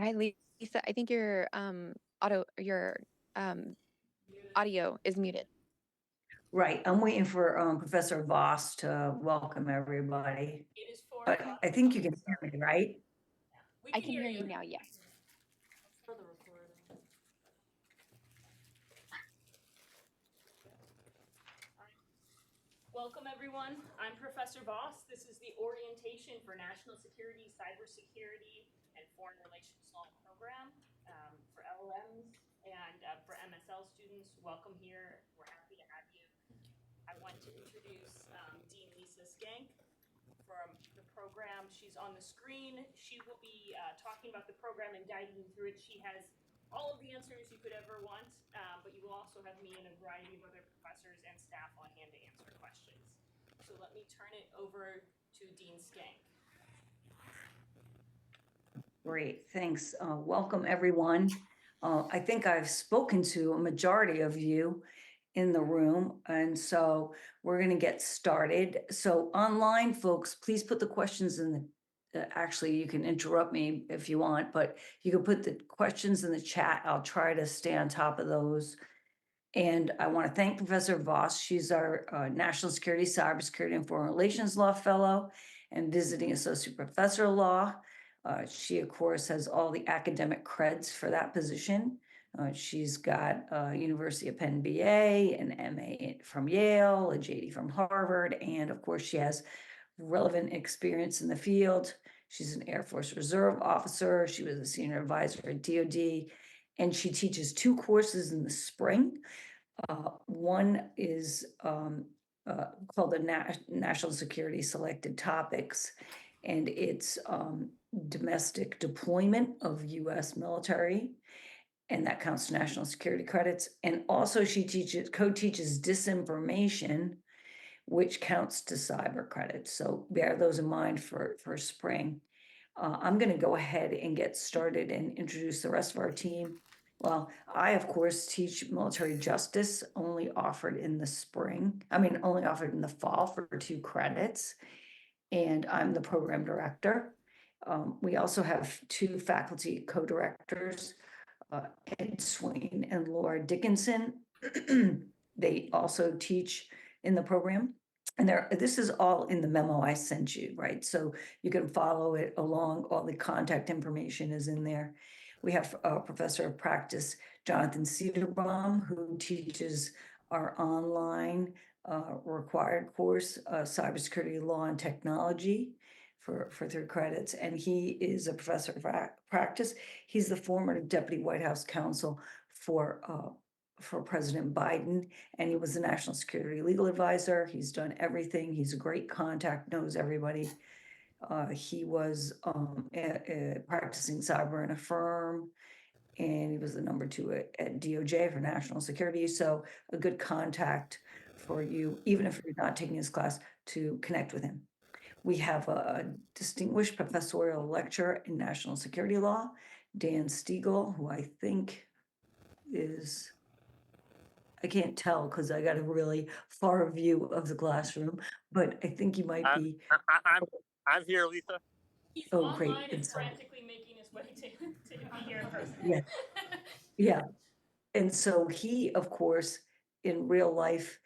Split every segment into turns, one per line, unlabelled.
Hi, Lisa. I think your um audio is muted.
Right, I'm waiting for Professor Voss to welcome everybody.
It is 4
But
o'clock.
I think you can hear me, right?
We
I
can
can
hear
hear
you.
you now, yes.
For the recording. Welcome, everyone. I'm Professor Voss. This is the Orientation for National Security, Cybersecurity, and Foreign Relations Law program for LLMs and for MSL students. Welcome here. We're happy to have you. I want to introduce Dean Lisa Skank from the program. She's on the screen. She will be talking about the program and guiding you through it. She has all of the answers you could ever want, but you will also have me and a variety of other professors and staff on hand to answer questions. So let me turn it over to Dean Skank.
Great, thanks. Welcome, everyone. I think I've spoken to a majority of you in the room, and so we're going to get started. So online, folks, please put the questions in the actually, you can interrupt me if you want, but you can put the questions in the chat. I'll try to stay on top of those. And I want to thank Professor Voss. She's our National Security, Cybersecurity, and Foreign Relations Law Fellow and visiting Associate Professor of Law. She, of course, has all the academic creds for that position. She's got a University of Penn BA, an MA from Yale, a JD from Harvard, and of course, she has relevant experience in the field. She's an Air Force Reserve officer. She was a senior advisor at DoD, and she teaches 2 courses in the spring. One is called the National Security Selected Topics, and it's domestic deployment of U.S. military, and that counts to national security credits. And also she co-teaches disinformation, which counts to cyber credits. So bear those in mind for spring. I'm going to go ahead and get started and introduce the rest of our team. Well, I, of course, teach military justice, only offered in the spring. Only offered in the fall for 2 credits. And I'm the program director. We also have 2 faculty co-directors, Ed Swain and Laura Dickinson. They also teach in the program. And this is all in the memo I sent you, right? So you can follow it along. All the contact information is in there. We have a professor of practice, Jonathan Cederbaum, who teaches our online required course, Cybersecurity Law and Technology for 3 credits. And he is a professor of practice. He's the former deputy White House counsel for President Biden, and he was the national security legal advisor. He's done everything. He's a great contact, knows everybody. He was practicing cyber in a firm, and he was the number 2 at DOJ for national security. So a good contact for you, even if you're not taking his class, to connect with him. We have a distinguished professorial lecturer in national security law, Dan Stiegel, who I think is, I can't tell because I got a really far view of the classroom, but I think he might be.
I'm here, Lisa.
He's
Oh,
online
great.
and frantically making his way to be here in person.
Yeah. Yeah. And so he, of course, in real life,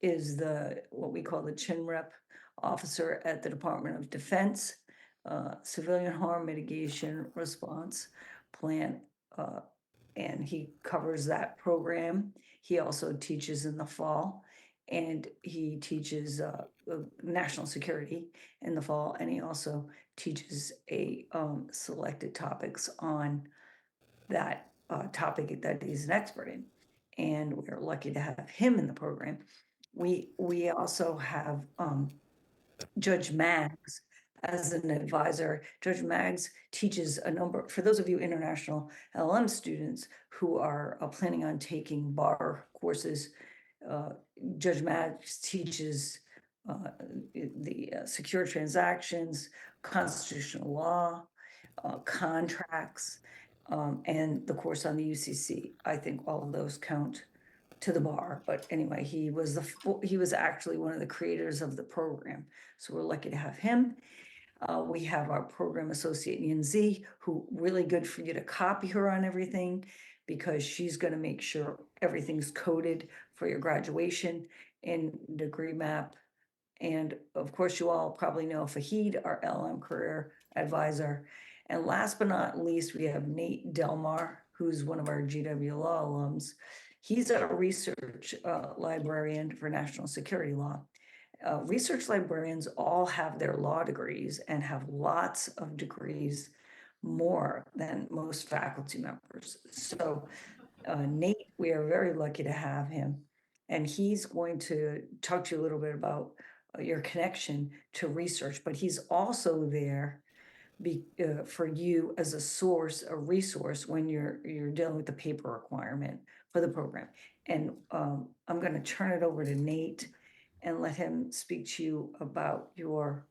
is what we call the chin rep officer at the Department of Defense, Civilian Harm Mitigation Response Plan, and he covers that program. He also teaches in the fall, and he teaches national security in the fall, and he also teaches selected topics on that topic that he's an expert in, and we're lucky to have him in the program. We also have Judge Maggs as an advisor. Judge Maggs teaches a number, for those of you international LLM students who are planning on taking bar courses, Judge Maggs teaches the secure transactions, constitutional law, contracts, and the course on the UCC. I think all of those count to the bar, but anyway, he was actually one of the creators of the program, so we're lucky to have him. We have our program associate, Yin Z, who really good for you to copy her on everything because she's going to make sure everything's coded for your graduation in degree map. And of course, you all probably know Fahid, our LM career advisor. And last but not least, we have Nate Delmar, who's one of our GW Law alums. He's a research librarian for national security law. Research librarians all have their law degrees and have lots of degrees more than most faculty members. So Nate, we are very lucky to have him. And he's going to talk to you a little bit about your connection to research, but he's also there for you as a source, a resource when you're dealing with the paper requirement for the program. And I'm going to turn it over to Nate and let him speak to you about your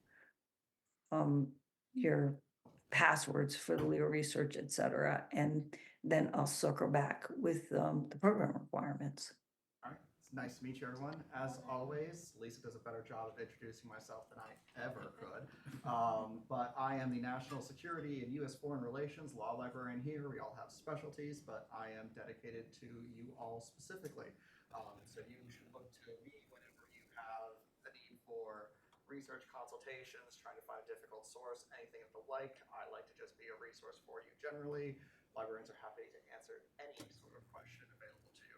passwords for the Leo research, et cetera. And then I'll circle back with the program requirements.
All right, it's nice to meet you, everyone. As always, Lisa does a better job of introducing myself than I ever could. But I am the National Security and U.S. Foreign Relations Law Librarian here. We all have specialties, but I am dedicated to you all specifically. So you should look to me whenever you have a need for research consultations, trying to find a difficult source, anything of the like. I like to just be a resource for you generally. Librarians are happy to answer any sort of question available to you.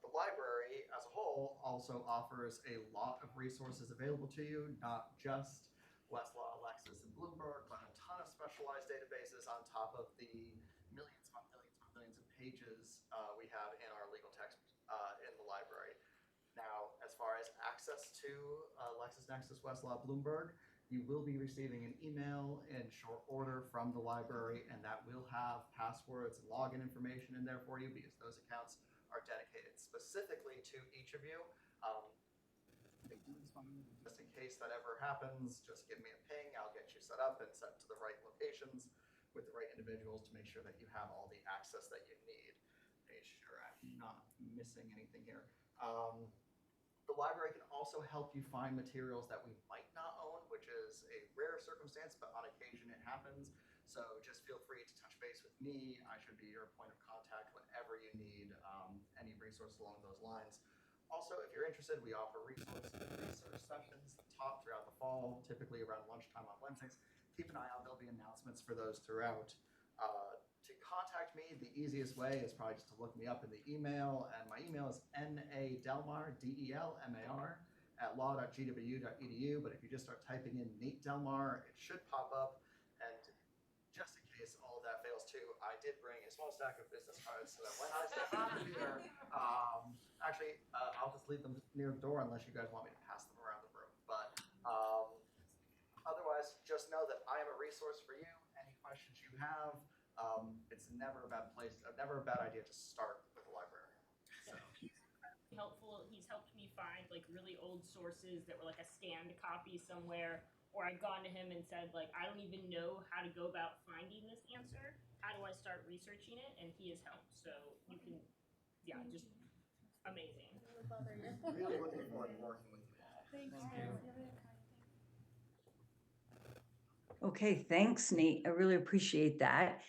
The library as a whole also offers a lot of resources available to you, not just Westlaw, Lexis, and Bloomberg, but a ton of specialized databases on top of the millions upon millions upon millions of pages we have in our legal text in the library. Now, as far as access to LexisNexis, Westlaw, Bloomberg, you will be receiving an email in short order from the library, and that will have passwords and login information in there for you because those accounts are dedicated specifically to each of you. Just in case that ever happens, just give me a ping. I'll get you set up and sent to the right locations with the right individuals to make sure that you have all the access that you need. Make sure I'm not missing anything here. The library can also help you find materials that we might not own, which is a rare circumstance, but on occasion it happens. So just feel free to touch base with me. I should be your point of contact whenever you need any resource along those lines. Also, if you're interested, we offer research sessions taught throughout the fall, typically around lunchtime on Wednesdays. Keep an eye out. There'll be announcements for those throughout. To contact me, the easiest way is probably just to look me up in the email, and my email is nadelmar, D-E-L-M-A-R, @law.gwu.edu, but if you just start typing in Nate Delmar, it should pop up, and just in case all of that fails too, I did bring a small stack of business cards so that when I step out of here, I'll just leave them near the door unless you guys want me to pass them around the room, but otherwise, just know that I am a resource for you. Any questions you have, it's never a bad idea to start with the library. So.
Helpful. He's helped me find like really old sources that were like a scanned copy somewhere, or I've gone to him and said like, I don't even know how to go about finding this answer. How do I start researching it? And he has helped. So you can, yeah, just amazing.
Really looking forward to working with you all.
Thank you.
Okay, thanks, Nate. I really appreciate that.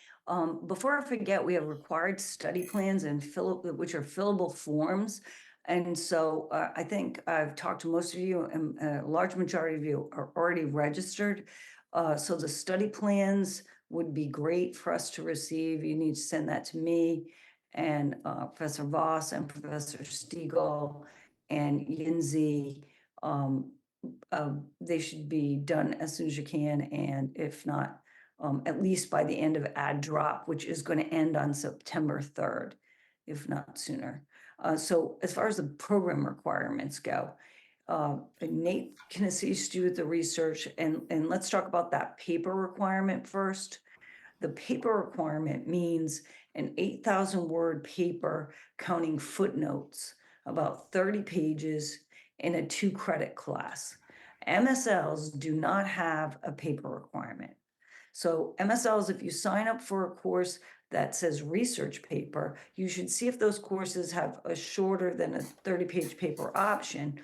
Before I forget, we have required study plans and which are fillable forms. And so I think I've talked to most of you, and a large majority of you are already registered. So the study plans would be great for us to receive. You need to send that to me and Professor Voss and Professor Stiegel and Yinzi. They should be done as soon as you can, and if not, at least by the end of ad drop, which is going to end on September 3rd, if not sooner. So as far as the program requirements go, Nate can assist you with the research, and let's talk about that paper requirement first. The paper requirement means an 8,000 word paper counting footnotes, about 30 pages in a 2-credit class. MSLs do not have a paper requirement. So MSLs, if you sign up for a course that says research paper, you should see if those courses have a shorter than a 30-page paper option.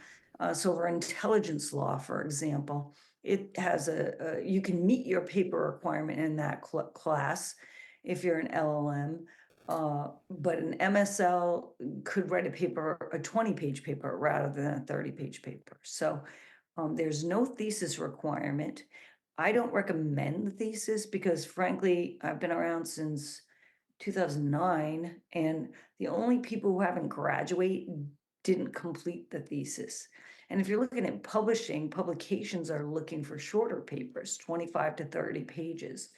So for intelligence law, for example, it has you can meet your paper requirement in that class if you're an LLM. But an MSL could write a 20-page paper rather than a 30-page paper. So there's no thesis requirement. I don't recommend the thesis because, frankly, I've been around since 2009, and the only people who haven't graduated didn't complete the thesis. And if you're looking at publications are looking for shorter papers, 25 to 30 pages.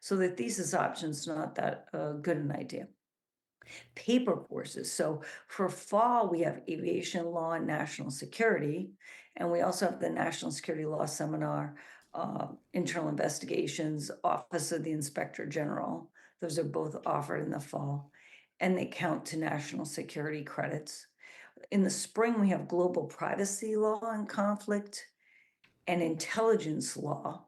So the thesis option's not that good an idea. Paper courses. So for fall, we have aviation law and national security, and we also have the national security law seminar, internal investigations, office of the inspector general. Those are both offered in the fall, and they count to national security credits. In the spring, we have global privacy law and conflict and intelligence law.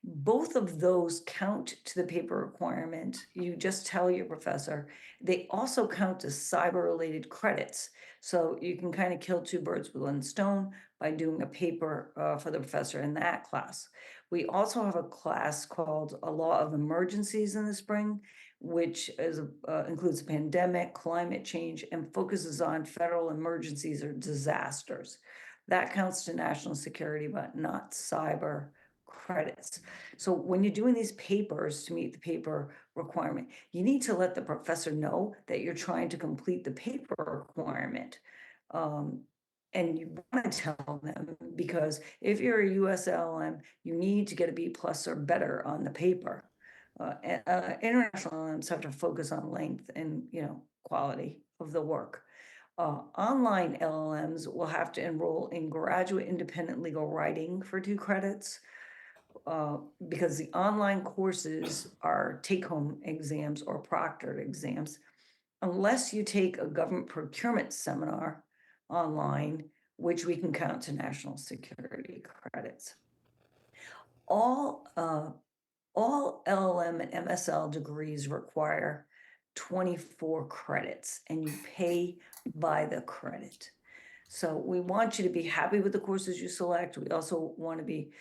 Both of those count to the paper requirement. You just tell your professor. They also count as cyber-related credits. So you can kind of kill two birds with one stone by doing a paper for the professor in that class. We also have a class called A Law of Emergencies in the spring, which includes a pandemic, climate change, and focuses on federal emergencies or disasters. That counts to national security, but not cyber credits. So when you're doing these papers to meet the paper requirement, you need to let the professor know that you're trying to complete the paper requirement. And you want to tell them, because if you're a USLM, you need to get a B+ or better on the paper. International LLMs have to focus on length and quality of the work. Online LLMs will have to enroll in graduate independent legal writing for 2 credits. Because the online courses are take-home exams or proctored exams, unless you take a government procurement seminar online, which we can count to national security credits. All LLM and MSL degrees require 24 credits, and you pay by the credit. So we want you to be happy with the courses you select. We also want to be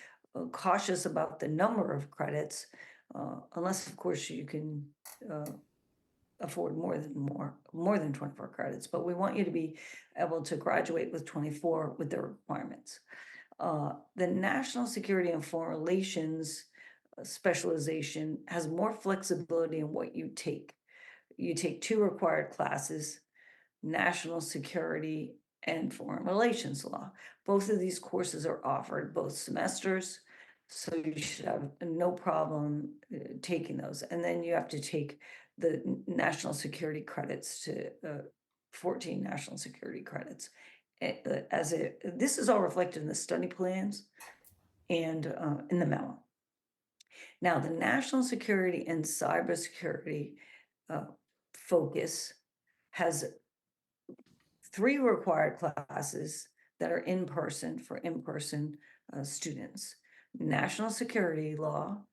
cautious about the number of credits, unless, of course, you can afford more than 24 credits. But we want you to be able to graduate with 24 with the requirements. The National Security and Foreign Relations specialization has more flexibility in what you take. You take 2 required classes, national security and foreign relations law. Both of these courses are offered both semesters, so you should have no problem taking those. And then you have to take the national security credits to 14 national security credits. This is all reflected in the study plans and in the memo. Now, the national security and cybersecurity focus has 3 required classes that are in person for in-person students: national security law,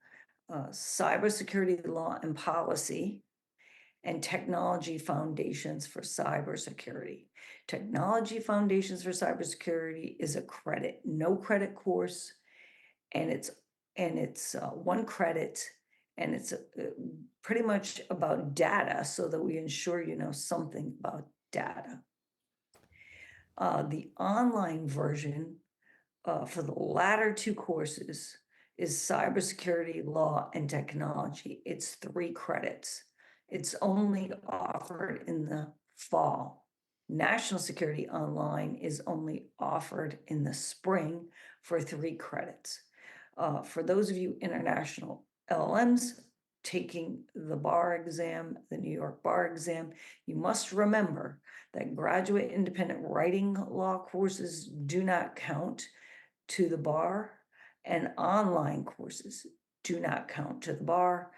cybersecurity law and policy, and technology foundations for cybersecurity. Technology foundations for cybersecurity is a no credit course, and it's 1 credit, and it's pretty much about data, so that we ensure you know something about data. The online version for the latter 2 courses is cybersecurity, law, and technology. It's 3 credits. It's only offered in the fall. National security online is only offered in the spring for 3 credits. For those of you international LLMs taking the bar exam, the New York bar exam, you must remember that graduate independent writing law courses do not count to the bar, and online courses do not count to the bar,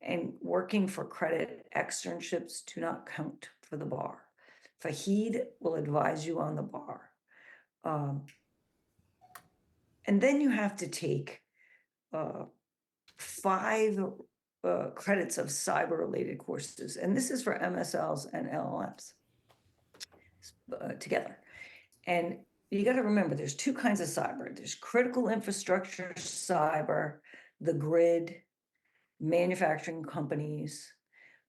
and working for credit externships do not count for the bar. Fahid will advise you on the bar. And then you have to take 5 credits of cyber-related courses, and this is for MSLs and LLMs together. And you got to remember there's two kinds of cyber. There's critical infrastructure cyber, the grid, manufacturing companies,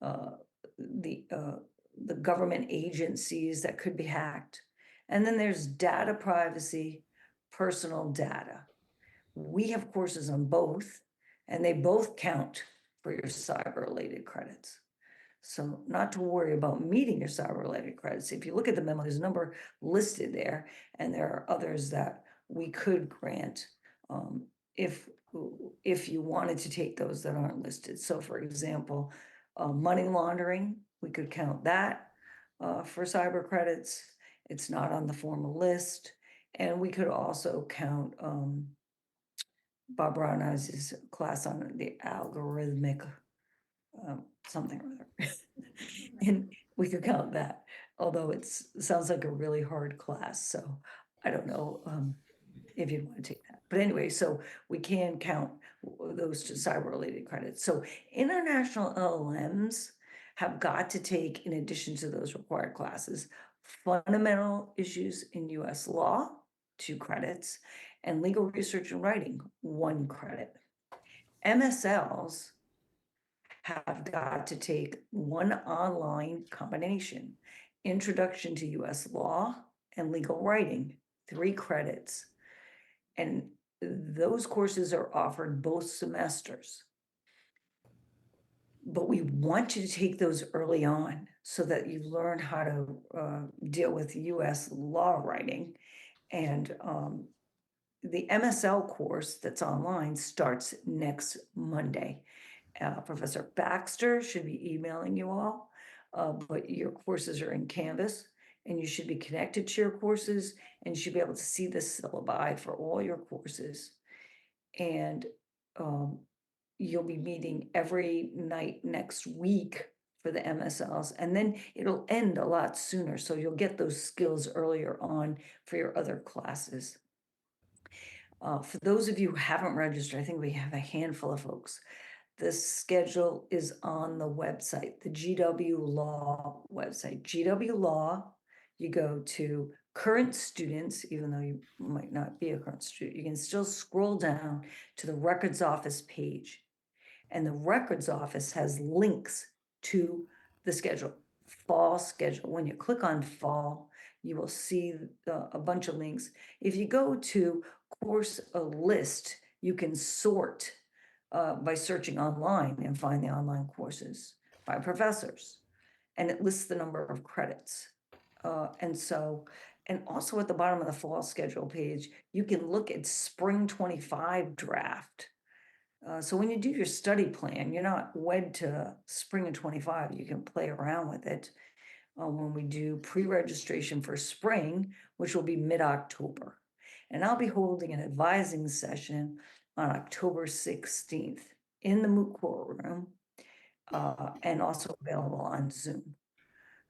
uh, the government agencies that could be hacked. And then there's data privacy, personal data. We have courses on both, and they both count for your cyber-related credits. So not to worry about meeting your cyber-related credits. If you look at the memo, there's a number listed there, and there are others that we could grant if you wanted to take those that aren't listed. So for example, money laundering, we could count that for cyber credits. It's not on the formal list. And we could also count Bob Brownhouse's class on the algorithmic something or other. And we could count that, although it sounds like a really hard class. So I don't know if you'd want to take that. But anyway, so we can count those to cyber-related credits. So international LLMs have got to take, in addition to those required classes, fundamental issues in US law, 2 credits, and legal research and writing, 1 credit. MSLs have got to take 1 online combination, introduction to US law and legal writing, 3 credits. And those courses are offered both semesters. But we want you to take those early on so that you learn how to deal with US law writing. And the MSL course that's online starts next Monday. Professor Baxter should be emailing you all, but your courses are in Canvas, and you should be connected to your courses, and you should be able to see the syllabi for all your courses. And you'll be meeting every night next week for the MSLs, and then it'll end a lot sooner, so you'll get those skills earlier on for your other classes. For those of you who haven't registered, I think we have a handful of folks. The schedule is on the website, the GW Law website. GW Law, you go to current students, even though you might not be a current student, you can still scroll down to the records office page. And the records office has links to the schedule, fall schedule. When you click on fall, you will see a bunch of links. If you go to course list, you can sort by searching online and find the online courses by professors. And it lists the number of credits. And also at the bottom of the fall schedule page, you can look at spring 25 draft. So when you do your study plan, you're not wed to spring of 25. You can play around with it when we do pre-registration for spring, which will be mid-October. And I'll be holding an advising session on October 16th in the moot court room and also available on Zoom.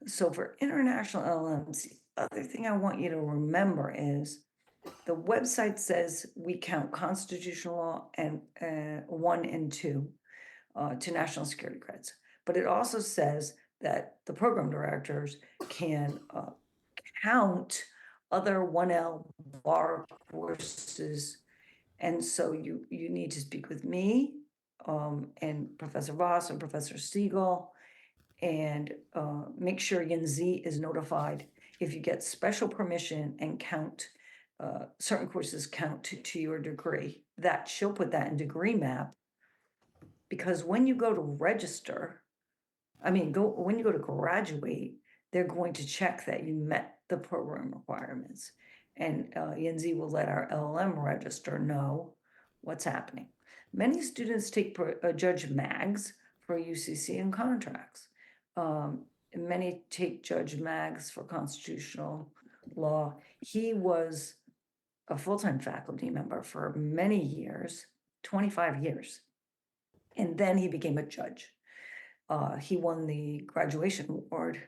So for international LLMs, the other thing I want you to remember is the website says we count constitutional law and 1 and 2 to national security credits. But it also says that the program directors can count other 1L bar courses. And so you need to speak with me and Professor Voss and Professor Siegel, and make sure Yanzi is notified if you get special permission and count certain courses count to your degree. That she'll put that in degree map, because when you go to register, when you go to graduate, they're going to check that you met the program requirements. And Yanzi will let our LLM register know what's happening. Many students take Judge Mags for UCC and contracts. Many take Judge Mags for constitutional law. He was a full-time faculty member for many years, 25 years. And then he became a judge. He won the graduation award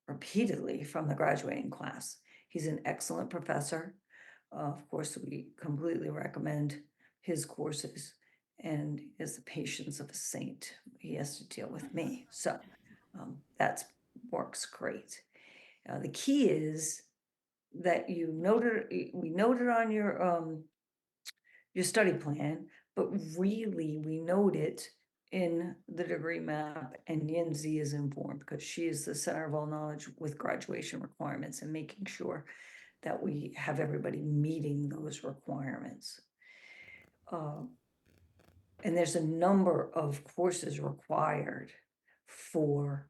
repeatedly from the graduating class. He's an excellent professor. Of course, we completely recommend his courses, and he has the patience of a saint. He has to deal with me. So that works great. The key is that we noted on your study plan, but really we note it in the degree map, and Yinzi is informed because she is the center of all knowledge with graduation requirements and making sure that we have everybody meeting those requirements. And there's a number of courses required for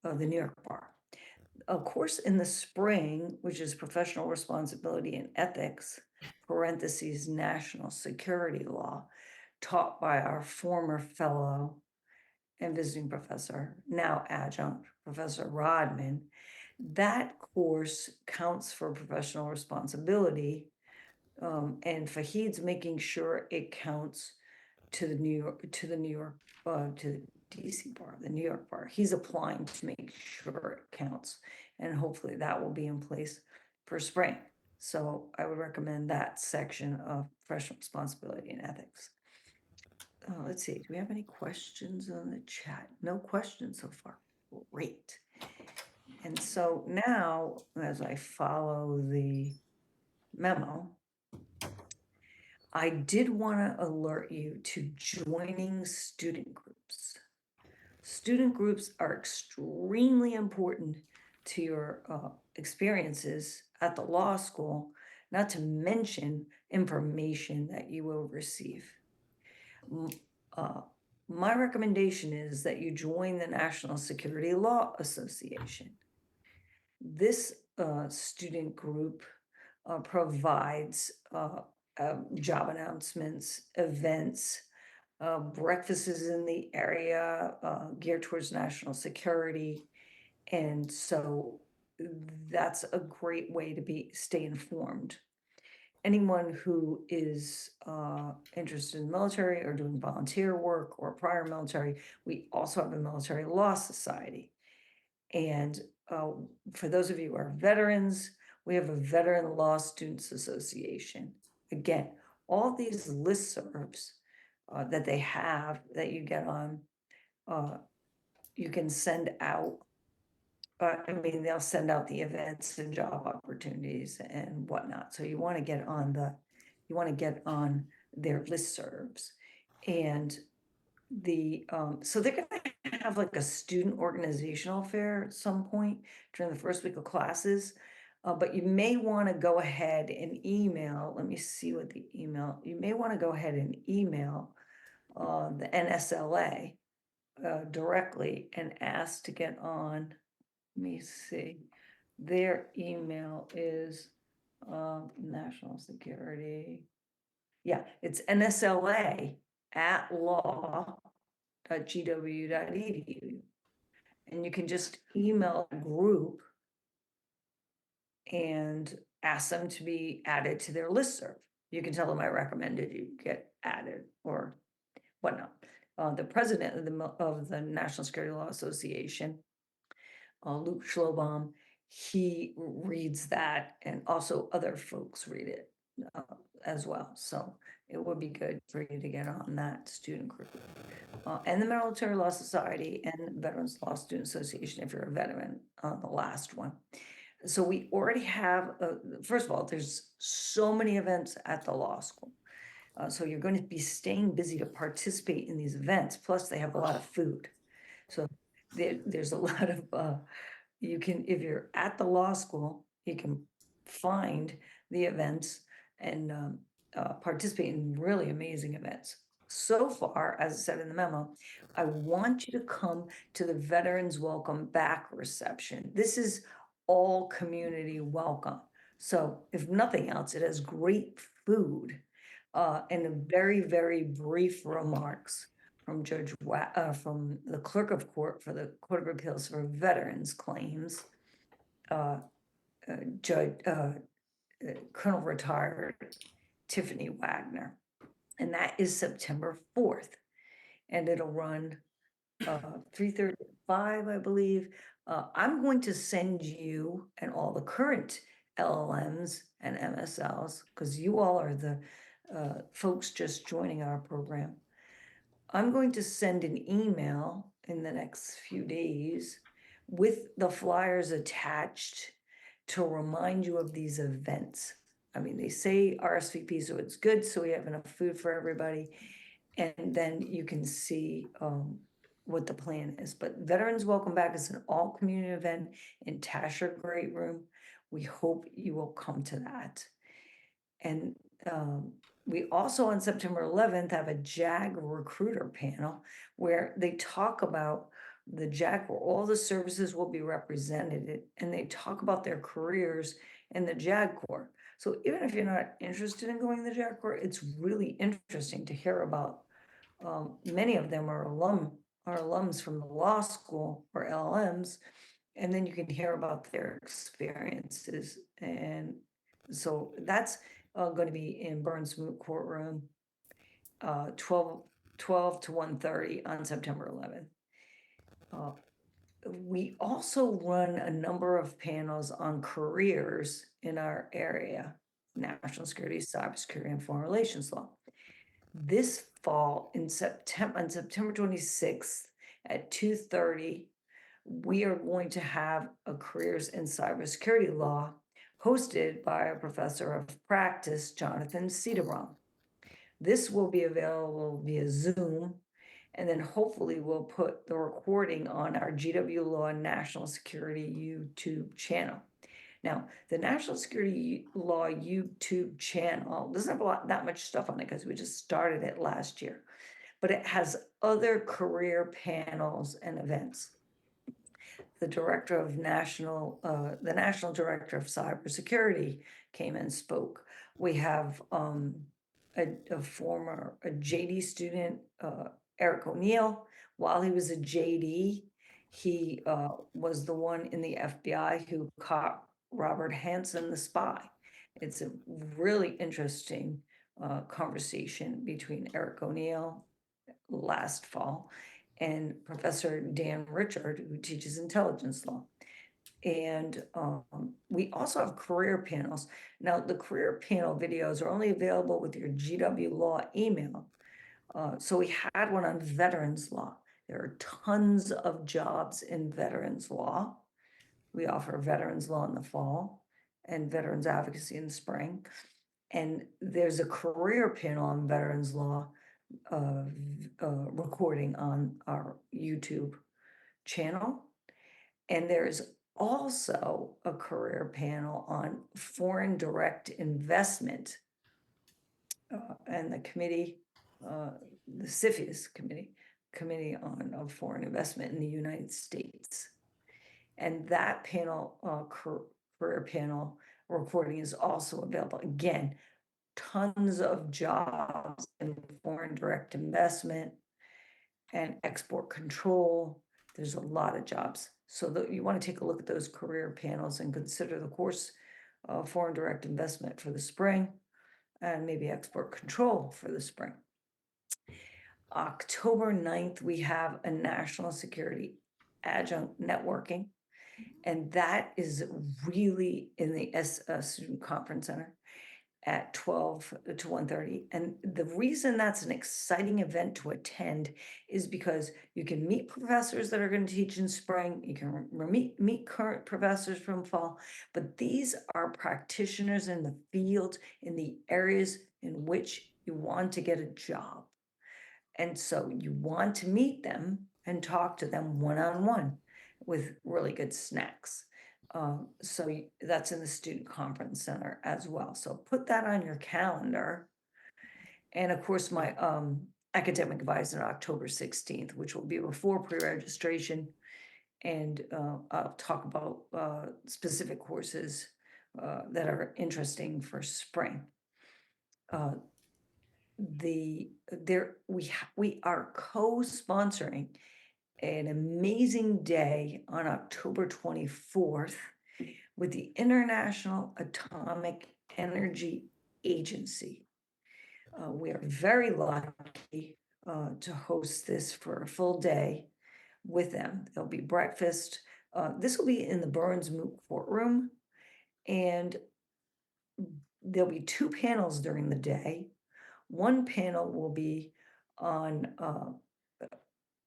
the New York Bar. A course in the spring, which is professional responsibility and ethics, parentheses, national security law, taught by our former fellow and visiting professor, now adjunct, Professor Rodman. That course counts for professional responsibility, and Fahid's making sure it counts to the New York, to the DC bar, the New York bar. He's applying to make sure it counts, and hopefully that will be in place for spring. So I would recommend that section of professional responsibility and ethics. Let's see, do we have any questions on the chat? No questions so far. Great. And so now, as I follow the memo, I did want to alert you to joining student groups. Student groups are extremely important to your experiences at the law school, not to mention information that you will receive. My recommendation is that you join the National Security Law Association. This student group provides job announcements, events, breakfasts in the area geared towards national security. And so that's a great way to stay informed. Anyone who is interested in military or doing volunteer work or prior military, we also have a military law society. And for those of you who are veterans, we have a Veteran Law Students Association. Again, all these listservs that they have that you get on, you can send out. They'll send out the events and job opportunities and whatnot. So you want to get on their listservs, and so they're going to have like a student organizational fair at some point during the first week of classes. But you may want to go ahead and email. Let me see what the email. You may want to go ahead and email the NSLA directly and ask to get on. Let me see. Their email is national security. Yeah, it's nsla@law.gw.edu. And you can just email a group and ask them to be added to their listserv. You can tell them I recommended you get added or whatnot. The president of the National Security Law Association, Luke Schlobaum, he reads that, and also other folks read it as well. So it would be good for you to get on that student group. And the Military Law Society and Veterans Law Student Association, if you're a veteran, the last one. So we already have, first of all, there's so many events at the law school. So you're going to be staying busy to participate in these events. Plus they have a lot of food. So there's a lot of, if you're at the law school, you can find the events and participate in really amazing events. So far, as I said in the memo, I want you to come to the Veterans Welcome Back reception. This is all community welcome. So if nothing else, it has great food and a very, very brief remarks from from the clerk of court for the Court of Appeals for Veterans Claims, Colonel retired Tiffany Wagner. And that is September 4th. And it'll run 3:35, I believe. I'm going to send you and all the current LLMs and MSLs, because you all are the folks just joining our program. I'm going to send an email in the next few days with the flyers attached to remind you of these events. I mean, they say RSVP, so it's good, so we have enough food for everybody. And then you can see what the plan is. But Veterans Welcome Back is an all-community event in Tasher Great Room. We hope you will come to that. And we also on September 11th have a JAG recruiter panel where they talk about the JAG, where all the services will be represented, and they talk about their careers in the JAG Corps. So even if you're not interested in going to the JAG Corps, it's really interesting to hear about. Many of them are alums from the law school or LLMs, and then you can hear about their experiences. And so that's going to be in Burns Moot Courtroom, 12 to 1:30 on September 11th. We also run a number of panels on careers in our area: national security, cybersecurity, and foreign relations law. This fall on September 26th at 2:30, we are going to have a careers in cybersecurity law hosted by a professor of practice, Jonathan Cederbaum. This will be available via Zoom, and then hopefully we'll put the recording on our GW Law National Security YouTube channel. Now, the National Security Law YouTube channel doesn't have that much stuff on it because we just started it last year, but it has other career panels and events. The National Director of Cybersecurity came and spoke. We have a JD student, Eric O'Neill. While he was a JD, he was the one in the FBI who caught Robert Hansen, the spy. It's a really interesting conversation between Eric O'Neill last fall and Professor Dan Richard, who teaches intelligence law. And we also have career panels. Now, the career panel videos are only available with your GW Law email. So we had one on veterans law. There are tons of jobs in veterans law. We offer veterans law in the fall and veterans advocacy in the spring. And there's a career panel on veterans law recording on our YouTube channel. And there's also a career panel on foreign direct investment. And the committee, the CFIUS Committee on Foreign Investment in the United States. And that panel, career panel recording is also available. Again, tons of jobs in foreign direct investment and export control. There's a lot of jobs. So you want to take a look at those career panels and consider the course of foreign direct investment for the spring and maybe export control for the spring. October 9th, we have a national security adjunct networking, and that is really in the Student Conference Center at 12 to 1:30. And the reason that's an exciting event to attend is because you can meet professors that are going to teach in spring. You can meet current professors from fall, but these are practitioners in the field, in the areas in which you want to get a job. And so you want to meet them and talk to them one-on-one with really good snacks. So that's in the Student Conference Center as well. So put that on your calendar. And of course, my academic advisor on October 16th, which will be before pre-registration. And I'll talk about specific courses that are interesting for spring. We are co-sponsoring an amazing day on October 24th with the International Atomic Energy Agency. We are very lucky to host this for a full day with them. There'll be breakfast. This will be in the Burns Moot Courtroom, and there'll be 2 panels during the day. One panel will be on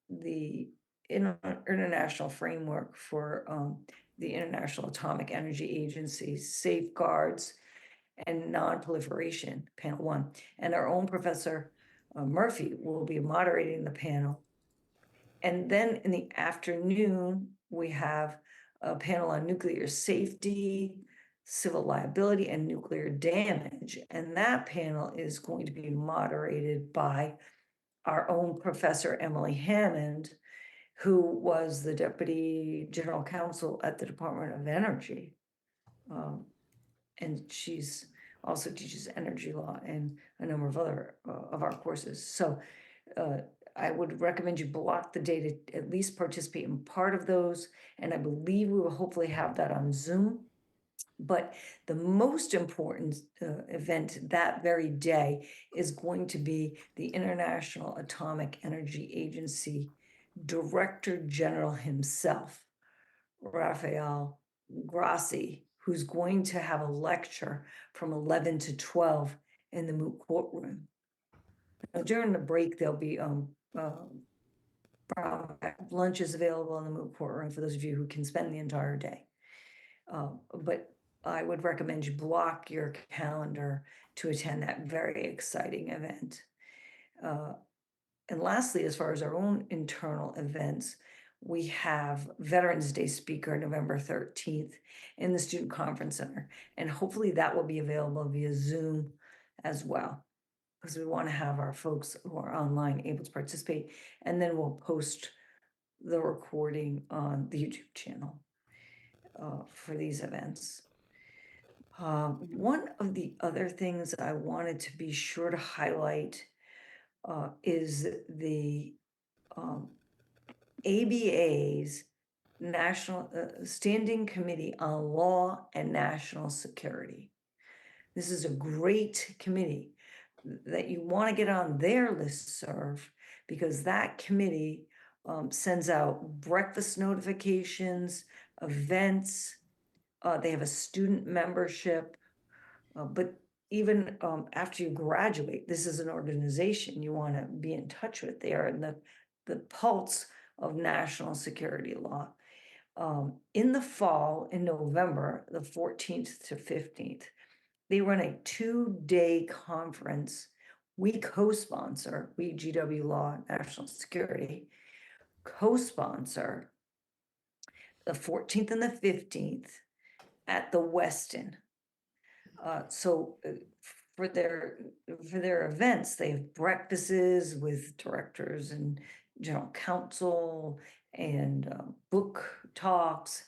the international framework for the International Atomic Energy Agency Safeguards and Non-Proliferation, Panel 1. And our own Professor Murphy will be moderating the panel. And then in the afternoon, we have a panel on nuclear safety, civil liability, and nuclear damage. And that panel is going to be moderated by our own Professor Emily Hammond, who was the Deputy General Counsel at the Department of Energy. And she's also teaches energy law and a number of other of our courses. So I would recommend you block the day to at least participate in part of those. And I believe we will hopefully have that on Zoom. But the most important event that very day is going to be the International Atomic Energy Agency Director General himself, Rafael Grossi, who's going to have a lecture from 11 to 12 in the moot courtroom. Now, during the break, there'll be lunches available in the moot courtroom for those of you who can spend the entire day. But I would recommend you block your calendar to attend that very exciting event. And lastly, as far as our own internal events, we have Veterans Day speaker November 13th in the Student Conference Center. And hopefully that will be available via Zoom as well, because we want to have our folks who are online able to participate. And then we'll post the recording on the YouTube channel for these events. One of the other things I wanted to be sure to highlight is the ABA's National Standing Committee on Law and National Security. This is a great committee that you want to get on their listserv, because that committee sends out breakfast notifications, events. They have a student membership, but even after you graduate, this is an organization you want to be in touch with. They are in the pulse of national security law. In the fall, in November, the 14th to 15th, they run a 2-day conference. We co-sponsor, we GW Law National Security, co-sponsor the 14th and the 15th at the Westin. So for their events, they have breakfasts with directors and general counsel and book talks.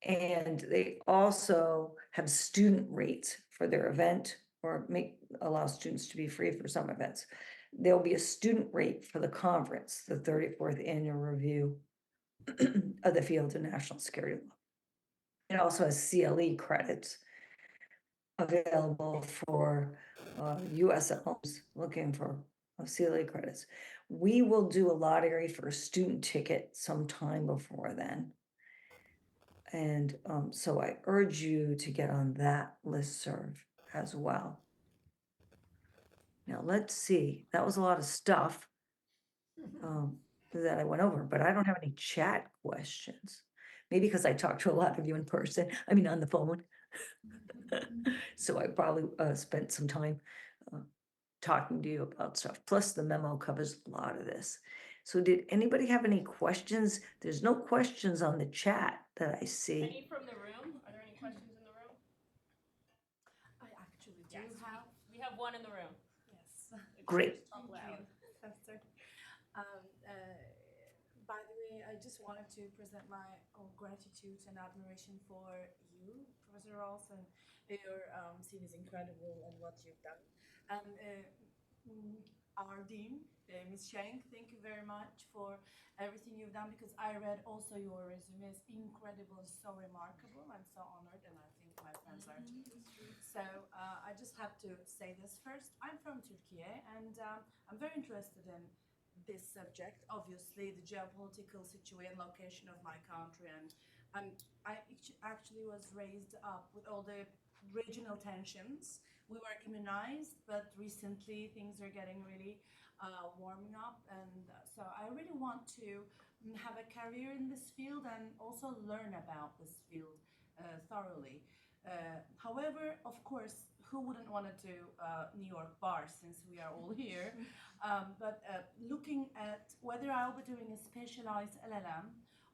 And they also have student rates for their event, or allow students to be free for some events. There'll be a student rate for the conference, the 34th annual review of the field of national security law. It also has CLE credits available for USLs looking for CLE credits. We will do a lottery for a student ticket sometime before then. And so I urge you to get on that listserv as well. Now, let's see. That was a lot of stuff that I went over, but I don't have any chat questions. Maybe because I talked to a lot of you in person, I mean, on the phone. So I probably spent some time talking to you about stuff. Plus, the memo covers a lot of this. So did anybody have any questions? There's no questions on the chat that I see.
Any from the room? Are there any questions in the room?
I actually do
Yes,
have.
we have one in the room.
Yes.
Great.
Talk loud.
Professor. By the way, I just wanted to present my gratitude and admiration for you, Professor Ross, and your scene is incredible and what you've done. And our dean, Ms. Shank, thank you very much for everything you've done, because I read also your resume. It's incredible, so remarkable. I'm so honored, and I think my friends are too. So I just have to say this first. I'm from Turkey, and I'm very interested in this subject, obviously the geopolitical situation, location of my country, and I actually was raised up with all the regional tensions. We were immunized, but recently things are getting really warming up, and so I really want to have a career in this field and also learn about this field thoroughly. However, of course, who wouldn't want to do New York bar since we are all here? But looking at whether I'll be doing a specialized LLM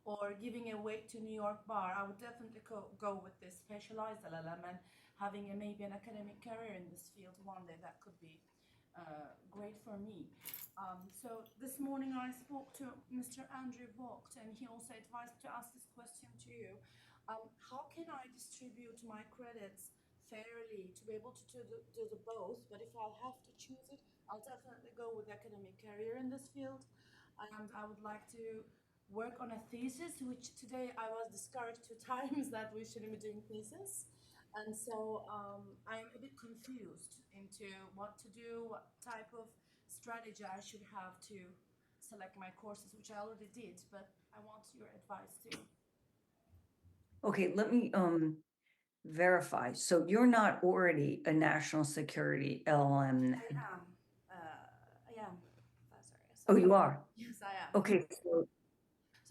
or giving a weight to New York bar, I would definitely go with this specialized LLM and having maybe an academic career in this field one day. That could be great for me. So this morning I spoke to Mr. Andrew Vogt, and he also advised to ask this question to you. How can I distribute my credits fairly to be able to do the both? But if I'll have to choose it, I'll definitely go with academic career in this field. And I would like to work on a thesis, which today I was discouraged 2 times that we shouldn't be doing thesis. And so I'm a bit confused into what to do, what type of strategy I should have to select my courses, which I already did, but I want your advice too.
Okay, let me verify. So you're not already a national security LLM
I
then?
am. I am. Sorry.
Oh, you are?
Yes, I am.
Okay,
So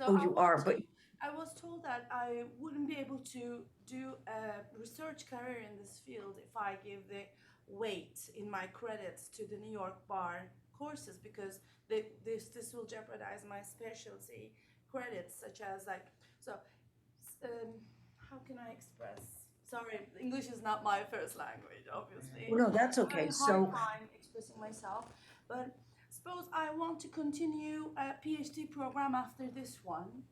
oh,
I
you
want
are, but
to. I was told that I wouldn't be able to do a research career in this field if I give the weight in my credits to the New York bar courses because this will jeopardize my specialty credits, such as like so. Um, how can I express? Sorry, English is not my first language, obviously.
no, that's
A
okay.
very hard
So,
time expressing myself, but suppose I want to continue a PhD program after this one,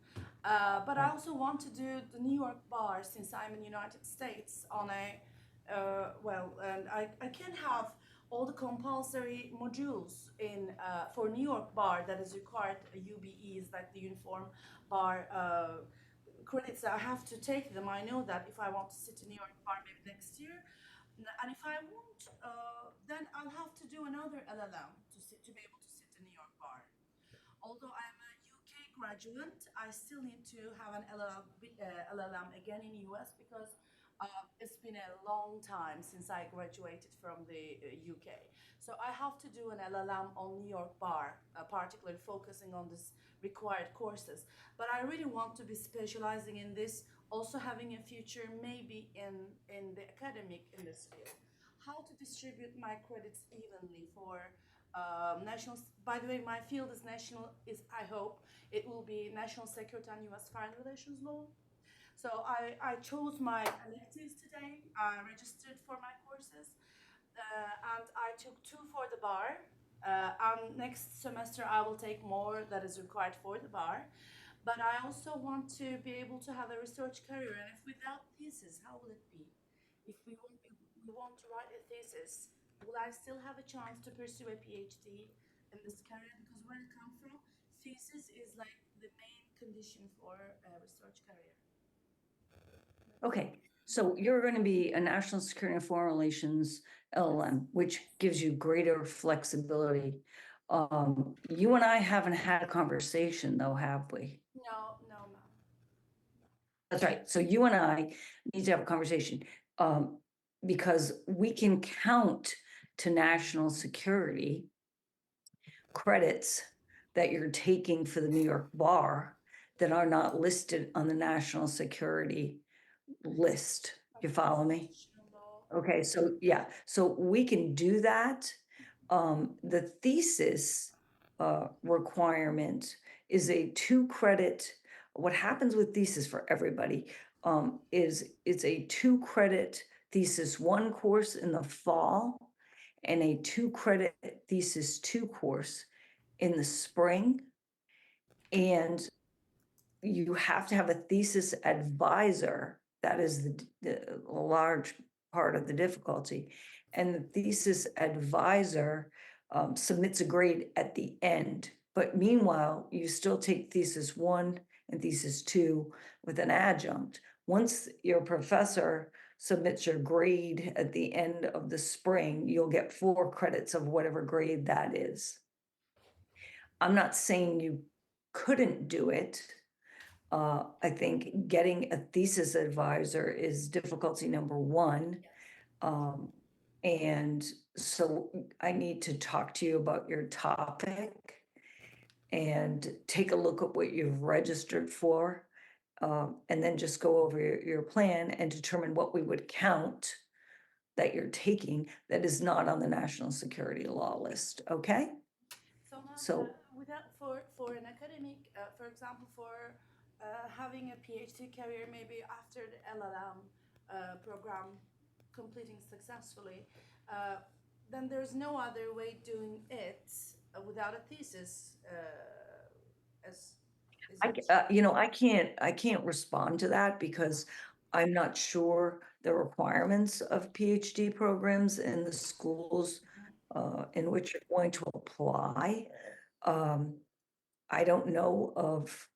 but I also want to do the New York bar since I'm in the United States on a, and I can have all the compulsory modules in for New York bar that is required UBEs like the uniform bar credits that I have to take them. I know that if I want to sit in New York bar maybe next year, and if I won't, then I'll have to do another LLM to be able to sit in New York bar. Although I'm a UK graduate, I still need to have an LLM again in US because it's been a long time since I graduated from the UK. So I have to do an LLM on New York bar, particularly focusing on this required courses. But I really want to be specializing in this, also having a future maybe in the academic in this field. How to distribute my credits evenly for national. By the way, my field is national. Is I hope it will be national security and U.S. foreign relations law. So I chose my electives today. I registered for my courses, and I took 2 for the bar. And next semester I will take more that is required for the bar. But I also want to be able to have a research career. And if without thesis, how will it be? If we want to write a thesis, will I still have a chance to pursue a PhD in this career? Because where I come from, thesis is like the main condition for a research career.
okay, so you're going to be a national security and foreign relations LLM, which gives you greater flexibility. You and I haven't had a conversation though, have we?
No, ma'am.
That's right. So you and I need to have a conversation, because we can count to national security credits that you're taking for the New York bar that are not listed on the national security list. You follow me? Okay, so yeah, so we can do that. The thesis requirement is a 2-credit. What happens with thesis for everybody is it's a 2-credit thesis 1 course in the fall and a 2-credit thesis 2 course in the spring. And you have to have a thesis advisor. That is the large part of the difficulty. And the thesis advisor submits a grade at the end. But meanwhile, you still take thesis 1 and thesis 2 with an adjunct. Once your professor submits your grade at the end of the spring, you'll get 4 credits of whatever grade that is. I'm not saying you couldn't do it. I think getting a thesis advisor is difficulty number 1. And so I need to talk to you about your topic. and take a look at what you've registered for, and then just go over your plan and determine what we would count that you're taking that is not on the national security law list, okay?
So, ma'am,
So-
without for an academic, for example, for having a PhD career, maybe after the LLM program completing successfully, then there's no other way doing it without a thesis. As is it?
I can't respond to that because I'm not sure the requirements of PhD programs in the schools in which you're going to apply. I don't know of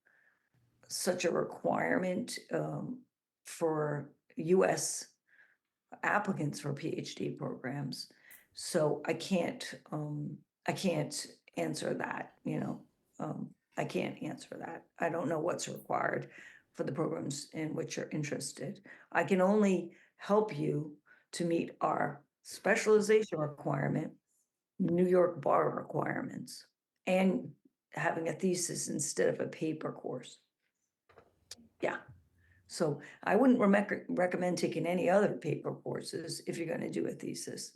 such a requirement for US applicants for PhD programs. So I can't answer that, I can't answer that. I don't know what's required for the programs in which you're interested. I can only help you to meet our specialization requirement, New York bar requirements, and having a thesis instead of a paper course. Yeah. So I wouldn't recommend taking any other paper courses if you're gonna do a thesis.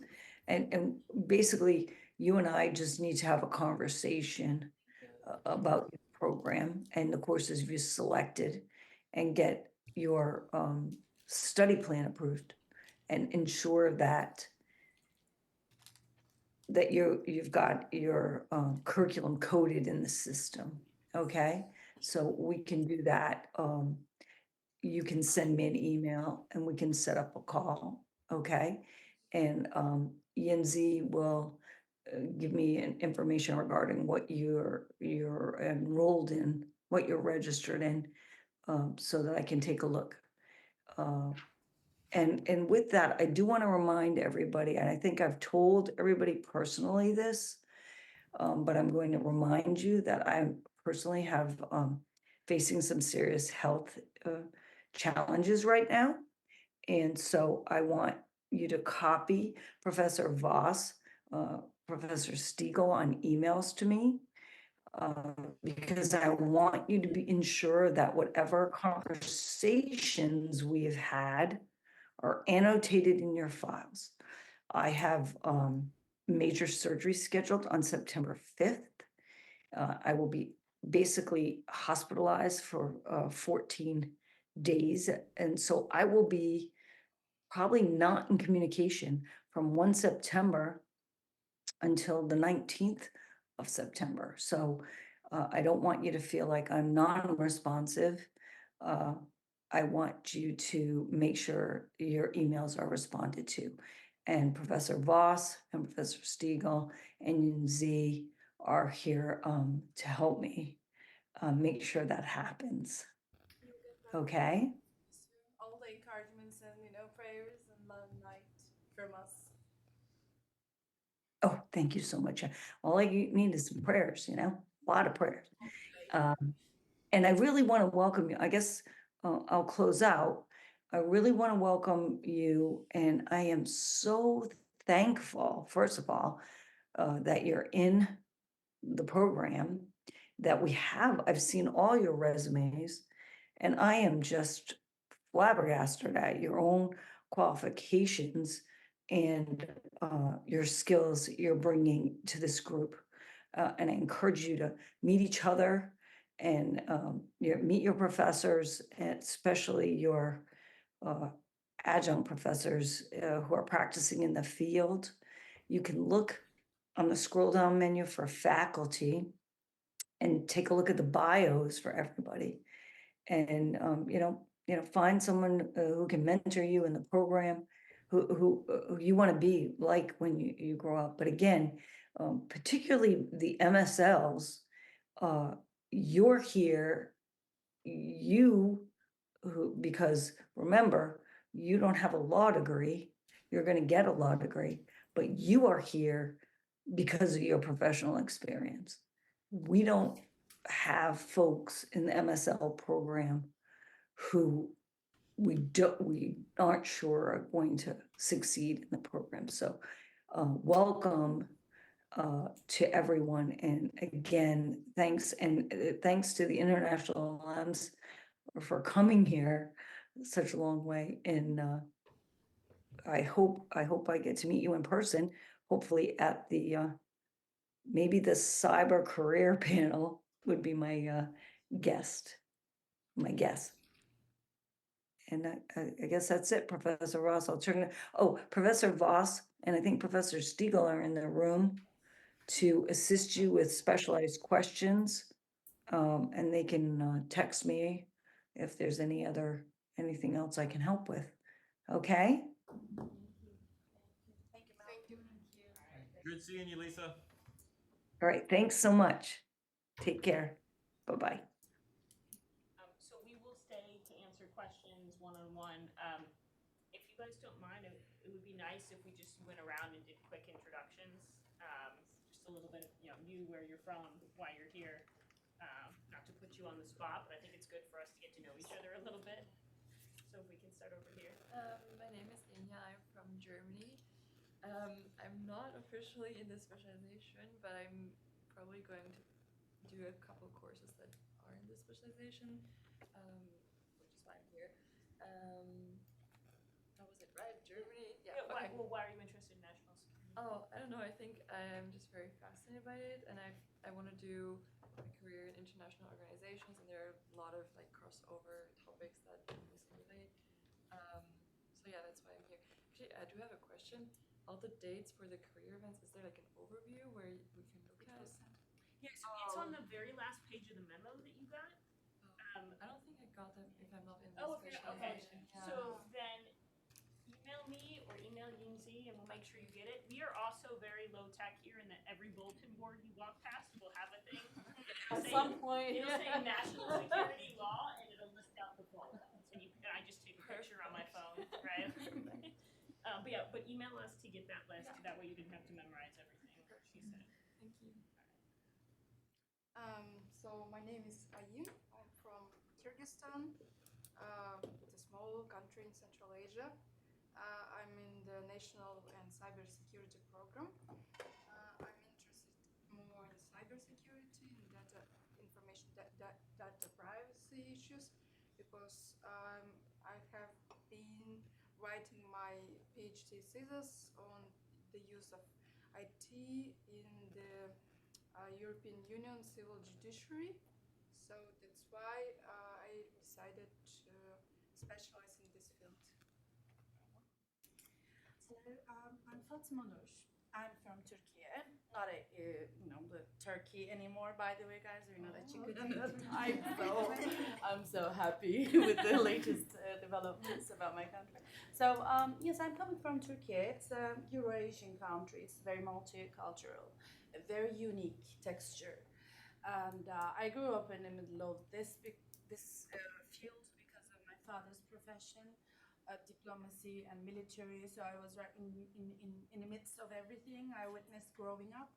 And basically, you and I just need to have a conversation about your program and the courses you selected and get your study plan approved and ensure that you've got your curriculum coded in the system, okay? So we can do that. You can send me an email and we can set up a call, okay? And Yenzi will give me information regarding what you're enrolled in, what you're registered in, so that I can take a look. And with that, I do want to remind everybody, and I think I've told everybody personally this, but I'm going to remind you that I personally have facing some serious health challenges right now. And so I want you to copy Professor Voss, Professor Stiegel on emails to me, because I want you to ensure that whatever conversations we've had are annotated in your files. I have major surgery scheduled on September 5th. I will be basically hospitalized for 14 days. And so I will be probably not in communication from 1 September until the 19th of September. So I don't want you to feel like I'm non-responsive. I want you to make sure your emails are responded to. And Professor Voss and Professor Stiegel and Z are here to help me make sure that happens.
You get that,
Okay?
all the encouragements and prayers and love and light from us.
Oh, thank you so much. All I need is some prayers, a lot of prayers. And I really want to welcome you. I guess I'll close out. I really want to welcome you. And I am so thankful, first of all, that you're in the program, that I've seen all your resumes, and I am just flabbergasted at your own qualifications and your skills you're bringing to this group. And I encourage you to meet each other and meet your professors, and especially your adjunct professors who are practicing in the field. You can look on the scroll down menu for faculty and take a look at the bios for everybody. And find someone who can mentor you in the program, who you want to be like when you grow up. But again, particularly the MSLs, you're here, because remember, you don't have a law degree, you're going to get a law degree, but you are here because of your professional experience. We don't have folks in the MSL program who we aren't sure are going to succeed in the program. So welcome. to everyone. And again, thanks. And thanks to the international LLMs for coming here such a long way. And I hope I get to meet you in person, hopefully at the maybe the cyber career panel would be my guest, my guess. And I guess that's it, Professor Ross. I'll turn it. Oh, Professor Voss and I think Professor Stiegel are in the room to assist you with specialized questions. And they can text me if there's anything else I can help with. Okay?
Thank you, ma'am.
Good seeing you, Lisa.
All right. Thanks so much. Take care. Bye-bye.
So we will stay to answer questions one-on-one. If you guys don't mind, it would be nice if we just went around and did quick introductions. Just a little bit of, you, where you're from, why you're here. Not to put you on the spot, but I think it's good for us to get to know each other a little bit. So if we can start over here.
My name is Enya. I'm from Germany. I'm not officially in this specialization, but I'm probably going to do a couple courses that are in this specialization, which is why I'm here. How was it, right? Germany? Yeah.
Why,
Okay.
well, why are you interested in national security?
Oh, I don't know. I think I'm just very fascinated by it, and I want to do a career in international organizations, and there are a lot of like crossover topics that always relate. So yeah, that's why I'm here. Actually, I do have a question. All the dates for the career events, is there like an overview where we can look at?
Yeah, so it's on the very last page of the memo that you got.
I don't think I got them if I'm not in this
Oh, okay.
specialization. Yeah.
So then email me or email Yingzi and we'll make sure you get it. We are also very low tech here in that every bulletin board you walk past will have a thing.
At some point,
It'll say national security law and it'll list out the bullet points. And I just take a picture on my phone, right? But email us to get that list.
Yeah.
That way you didn't have to memorize everything she said.
Thank you.
So my name is Ayim. I'm from Kyrgyzstan. It's a small country in Central Asia. I'm in the National and Cybersecurity Program. I'm interested more in cybersecurity and data information, data privacy issues, because I have been writing my PhD thesis on the use of IT in the European Union civil judiciary. So that's why I decided to specialize in this field.
Hello, I'm Fatma Nur. I'm from Turkey. Not the Turkey anymore, by the way, guys. We're not a chicken type, so I'm so happy with the latest developments about my country. So yes, I'm coming from Turkey. It's a Eurasian country. It's very multicultural, a very unique texture, and I grew up in the middle of this field because of my father's profession, diplomacy and military. So I was right in the midst of everything I witnessed growing up.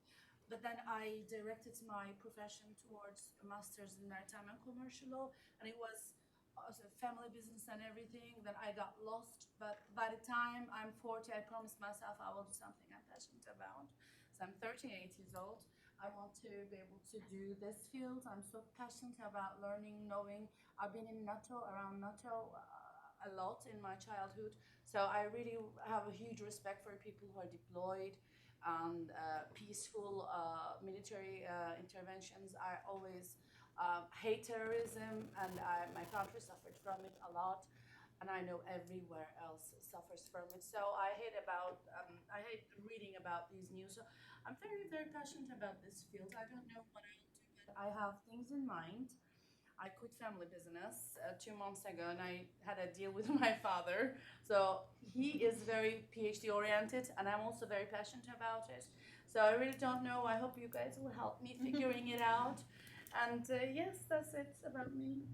But then I directed my profession towards a master's in maritime and commercial law, and it was also family business and everything. Then I got lost. But by the time I'm 40, I promised myself I will do something I'm passionate about. So I'm 38 years old. I want to be able to do this field. I'm so passionate about learning, knowing. I've been in NATO, around NATO a lot in my childhood. So I really have a huge respect for people who are deployed and peaceful military interventions. I always hate terrorism, and my country suffered from it a lot, and I know everywhere else suffers from it. So I hate reading about these news. So I'm very, very passionate about this field. I don't know what I'll do, but I have things in mind. I quit family business 2 months ago, and I had a deal with my father. So he is very PhD oriented, and I'm also very passionate about it. So I really don't know. I hope you guys will help me figuring it out. And yes, that's it about me.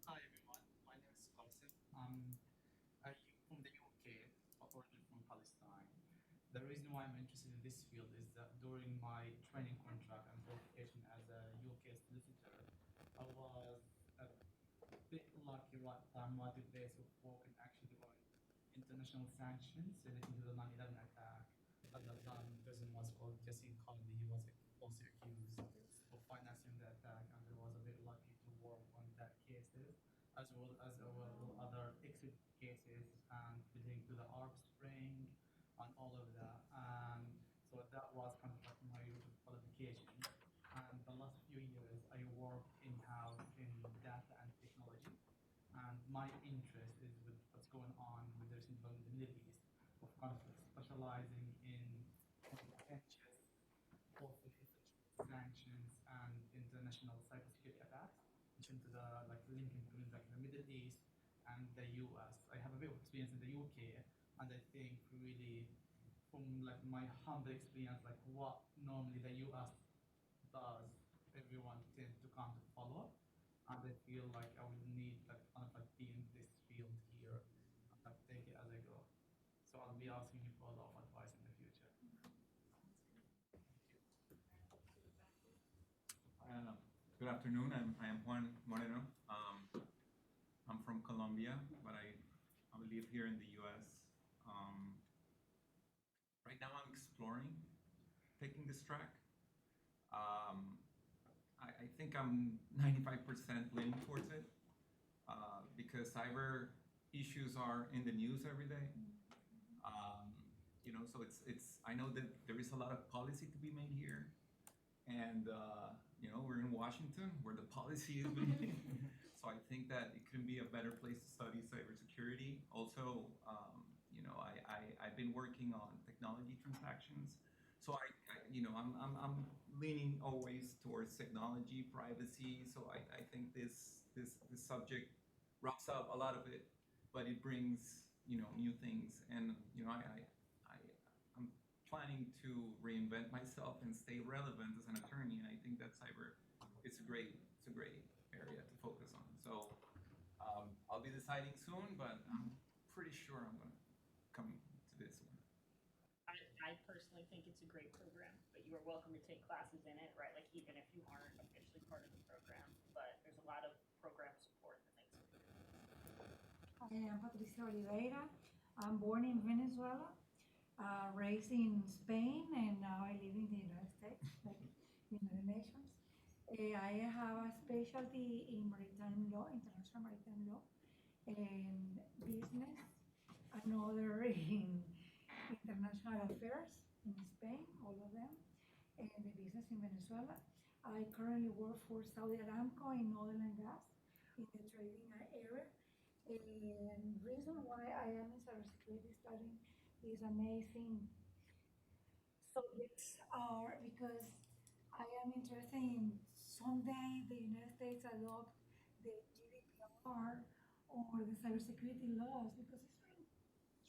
Hi everyone, my name is Qasim. I'm from the UK, but originally from Palestine. The reason why I'm interested in this field is that during my training contract and qualification as a UK solicitor, I was a bit lucky right time, right place of working actually on international sanctions relating to the 9/11 attack. at that time, the person was called Yassine Khaldi. He was falsely accused of financing the attack, and I was a bit lucky to work on that cases, as well other exit cases and leading to the Arab Spring and all of that. And so that was kind of like my route of qualification. And the last few years, I worked in-house in data and technology. And my interest is with what's going on with the recent development in the Middle East, of kind of like specializing in contentious, awful sanctions and international cybersecurity attacks, which into the like linking between like the Middle East and the US. I have a bit of experience in the UK, and I think really from like my humble experience, like what normally the US does, everyone tends to kind of follow. And I feel like I would need like kind of like be in this field here and like take it as I go. So I'll be asking you for a lot of advice in the future.
Good afternoon. I am Juan Moreno. I'm from Colombia, but I live here in the U.S. Right now, I'm exploring taking this track. I think I'm 95% leaning towards it because cyber issues are in the news every day. So it's. I know that there is a lot of policy to be made here, and we're in Washington where the policy is being. So I think that it can be a better place to study cybersecurity. Also, I've been working on technology transactions, so I'm leaning always towards technology, privacy. So I think this subject wraps up a lot of it, but it brings new things, and I'm planning to reinvent myself and stay relevant as an attorney. And I think that cyber it's a great area to focus on. So I'll be deciding soon, but I'm pretty sure I'm going to come to this one.
I personally think it's a great program, but you are welcome to take classes in it, right? Like even if you aren't officially part of the program, but there's a lot of program support that makes it.
I am Patricia Oliveira. I'm born in Venezuela, raised in Spain, and now I live in the United States, like United Nations. I have a specialty in maritime law, international maritime law, and business, another in international affairs in Spain, all of them, and the business in Venezuela. I currently work for Saudi Aramco in oil and gas in the trading area. And reason why I am in cybersecurity studying these amazing subjects are because I am interested in someday the United States adopt the GDPR or the cybersecurity laws because it's very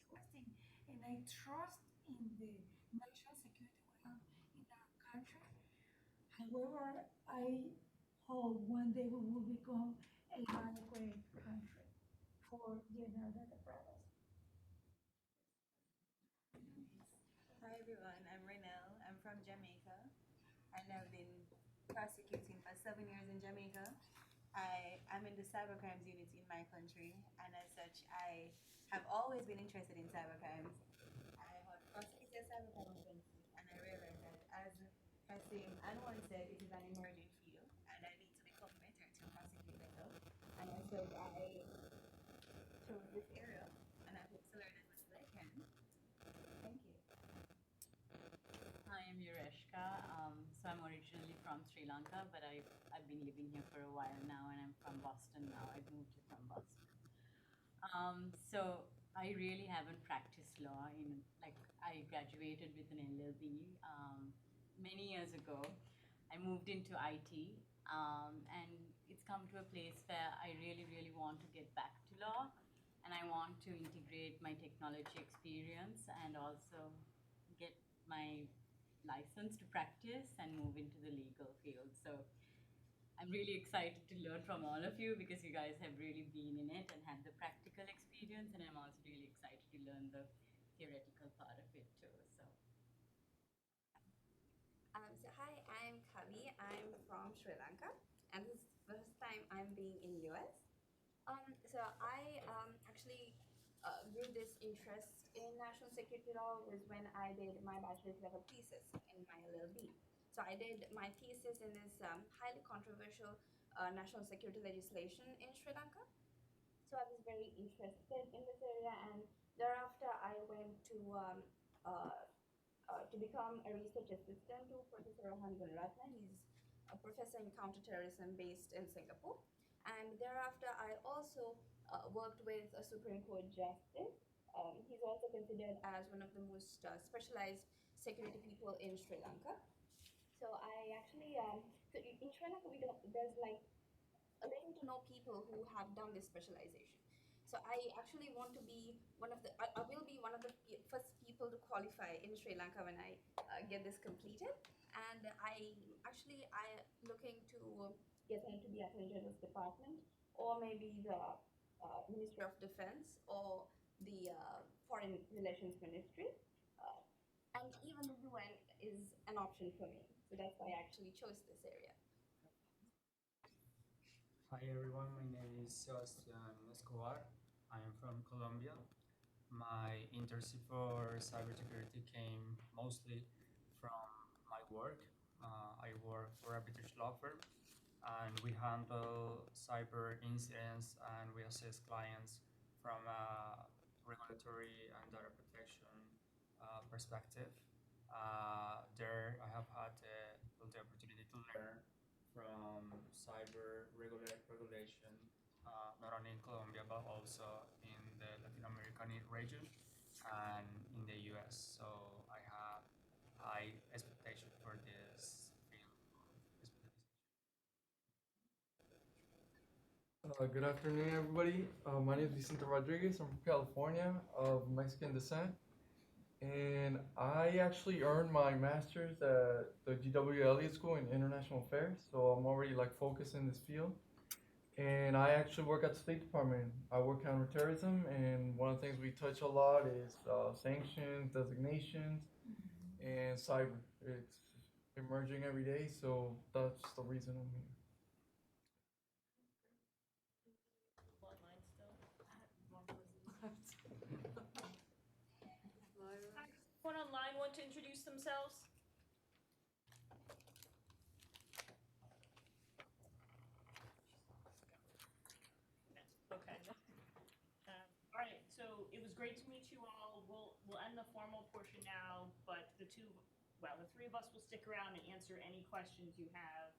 interesting and I trust in the national security we have in our country. However, I hope one day we will become a lightweight country for general data privacy.
Hi everyone, I'm Renelle. I'm from Jamaica and I've been prosecuting for 7 years in Jamaica. I am in the cybercrimes unit in my country, and as such, I have always been interested in cybercrimes. I have prosecuted cybercrime offenses, and I realized that as Kasim and Juan said, it is an emerging field, and I need to become better to prosecute better. And I said I chose this area, and I hope to learn as much as I can. Thank you.
Hi, I'm Yureshka. So I'm originally from Sri Lanka, but I've been living here for a while now, and I'm from Boston now. I've moved here from Boston. So I really haven't practiced law I graduated with an LLB many years ago. I moved into IT, and it's come to a place where I really, really want to get back to law, and I want to integrate my technology experience and also get my license to practice and move into the legal field. So I'm really excited to learn from all of you because you guys have really been in it and had the practical experience, and I'm also really excited to learn the theoretical part of it too. So
hi, I'm Kavi. I'm from Sri Lanka, and this is the first time I'm being in US. So I actually grew this interest in national security law was when I did my bachelor's level thesis in my LLB. So I did my thesis in this highly controversial national security legislation in Sri Lanka. So I was very interested in this area, and thereafter I went to become a research assistant to Professor Rohan Gunaratne. He's a professor in counterterrorism based in Singapore. And thereafter, I also worked with a Supreme Court justice. He's also considered as one of the most specialized security people in Sri Lanka. So I actually, so in Sri Lanka, there's like a little to no people who have done this specialization. So I actually want to be I will be one of the first people to qualify in Sri Lanka when I get this completed. And I looking to get into the Attorney General's Department, or maybe the Ministry of Defense, or the Foreign Relations Ministry. And even the UN is an option for me. So that's why I actually chose this area.
Hi everyone, my name is Sebastian Escobar. I am from Colombia. My interest for cybersecurity came mostly from my work. I work for a British law firm, and we handle cyber incidents and we assist clients from a regulatory and data protection perspective. There I have had the opportunity to learn from regulation, not only in Colombia but also in the Latin American region and in the US. So I have high expectation for this field of specialization.
Good afternoon, everybody. My name is Vicente Rodriguez. I'm from California, of Mexican descent. And I actually earned my master's at the GW Elliott School in International Affairs, so I'm already like focused in this field. And I actually work at the State Department. I work counterterrorism, and one of the things we touch a lot is sanctions, designations, and cyber. It's emerging every day, so that's the reason I'm here.
Anyone online want to introduce themselves? Okay. All right. So it was great to meet you all. We'll end the formal portion now, but the three of us will stick around and answer any questions you have.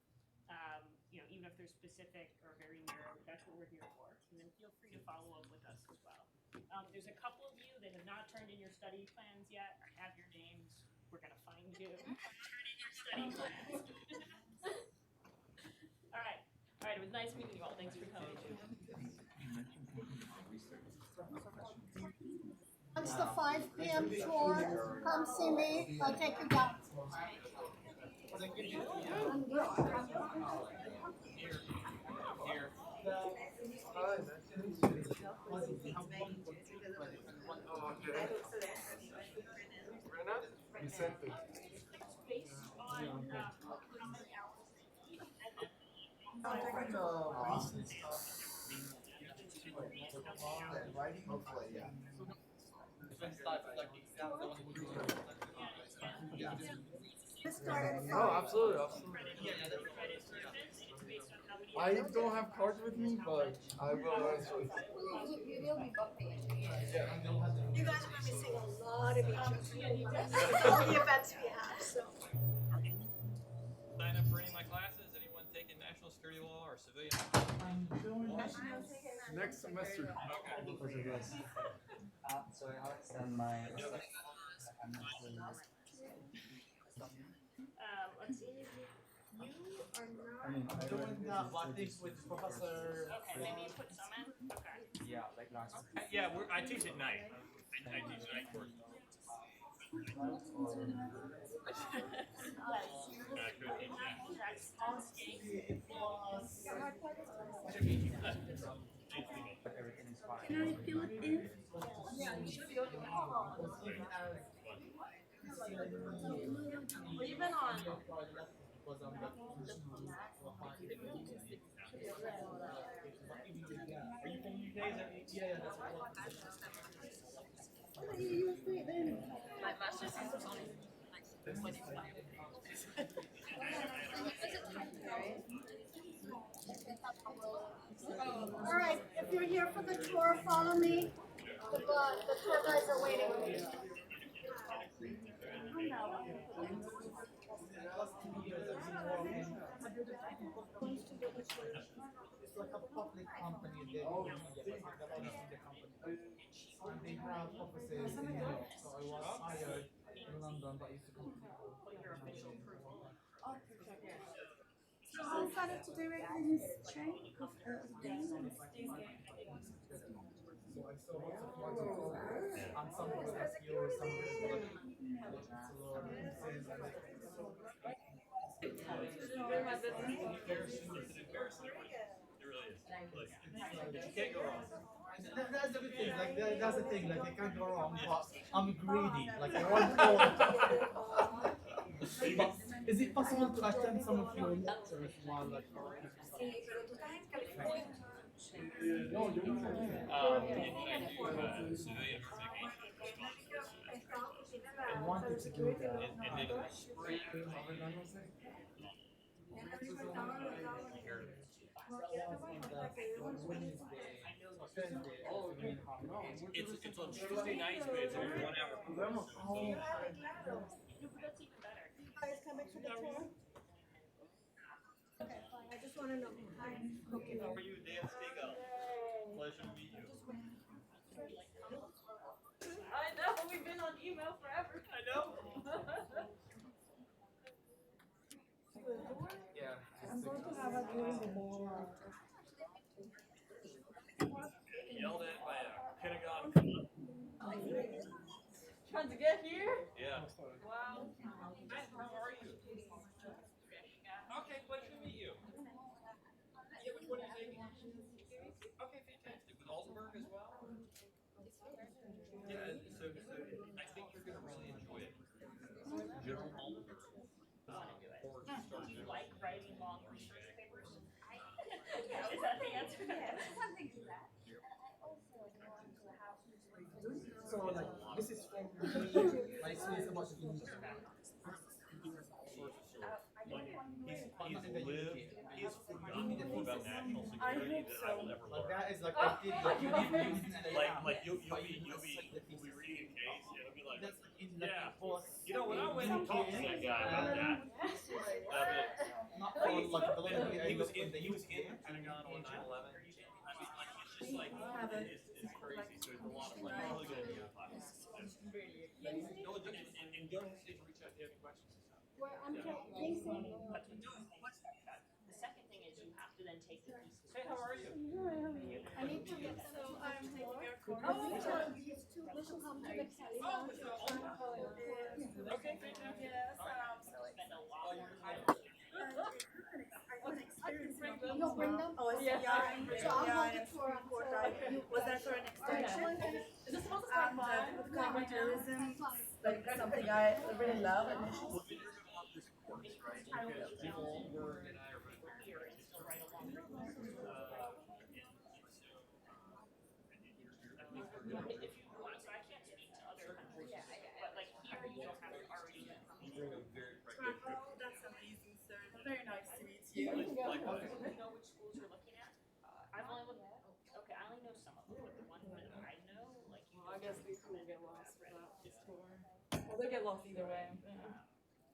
Even if they're specific or very narrow, that's what we're here for. And then feel free to follow up with us as well. There's a couple of you that have not turned in your study plans yet. I have your names. We're gonna find you. Turn in your study plans. All right. All right. It was nice meeting you all. Thanks for coming.
Once the 5 p.m. tour, come see me. I'll take you down.
Vicente.
Based on how many hours they need, and then
Oh, absolutely, absolutely. I don't have cards with me, but I will eventually.
We will be bumping into you. You guys are missing a lot of each other. All the events we have, so.
Sign up for any of my classes? Anyone taking national security law or civilian?
Next semester.
Okay.
So I have extended my
let's see. You are not.
I mean, I
doing the things with Professor.
Okay, maybe you put some in. Okay.
Yeah, like last.
Yeah, I teach at night. I teach night course.
Everything is fine.
Can I fill it in?
Yeah, you should be able to.
Even on.
Are you from UK? Yeah, that's what.
All right, if you're here for the tour, follow me. The tour guides are waiting.
It's like a public company, they do media, but the largest media company. And they have offices in New York. So I was hired in London, but I used to come to New York.
Oh, perfect. So I'll sign up to directly this chain of
So I saw lots of articles, and some were obscure, some were like
It really is. Like, you can't go wrong.
That's the good thing. Like that's the thing. Like I can't go wrong, but I'm greedy. Like I want more. But is it possible to attend some of your lectures while like? No, you're not.
I do civilian earthquake responses.
I wanted to do that.
And then in the spring, it's on Tuesday nights, but it's only 1 hour.
That's even better.
You guys coming for the tour? Okay, fine. I just want to know.
How are you, Dan Stegall? Pleasure to meet you.
I know, we've been on email forever.
I know.
Yeah.
I'm going to have a during the more.
Yelled at by a Pentagon.
Trying to get here?
Yeah.
Wow.
Hi, how are you? Okay, pleasure to meet you. Yeah, which one are you taking? Okay, fantastic. With Altenberg as well? Yeah, so I think you're going to really enjoy it. General Altenberg.
Do you like writing long research papers? Is that the answer?
Something to that.
So like this is from like so it's about the unique.
He's forgotten more about national security than I will ever learn.
Like that is like I did like you need
like you'll be reading a case and it'll be like, yeah, you know when I went and talked to that guy about that.
Not for like the
He was in the Pentagon on 9/11. I mean, like it's just like it's crazy. So there's a lot of like really good classes. And don't hesitate to reach out if you have any questions.
Well, I'm
The second thing is you have to then take the pieces.
Hey, how are you?
I need to get so I'm taking your course. These two will come to the California.
Okay, fantastic.
Yes, so
Spend a lot more time.
You'll bring them?
Oh,
yeah. So I'll
yeah,
hold the tour until
was there for an extension?
Is this supposed to start fun?
With counterterrorism, like something I really love and
Well, you're going to love this course, right? Because Altenberg and I are both very curious.
Still write a long
If you want, so I can't speak to other countries, but like here you don't have to already
Oh, that's amazing, sir. Very nice to meet you.
Do you know which schools you're looking at? I've only looked. Okay, I only know some of them, but the ones that I know, like you.
Well, I guess these will get lost without this tour. Well, they get lost either way.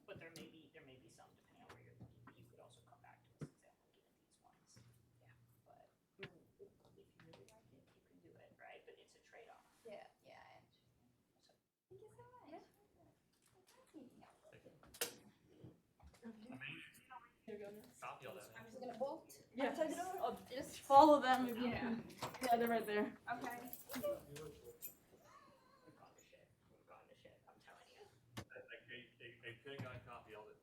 But there may be some depending on where you're looking. You could also come back to us and say, I'm looking at these ones. Yeah, but if you really like it, you can do it, right? But it's a trade-off.
Yeah, I understand. Thank you so much.
Copy all that.
I'm just gonna bolt.
Yeah.
Take it over.
I'll just follow them. Yeah, they're right there.
Okay.
We've gone to shit. I'm telling you.
A Pentagon copy of it.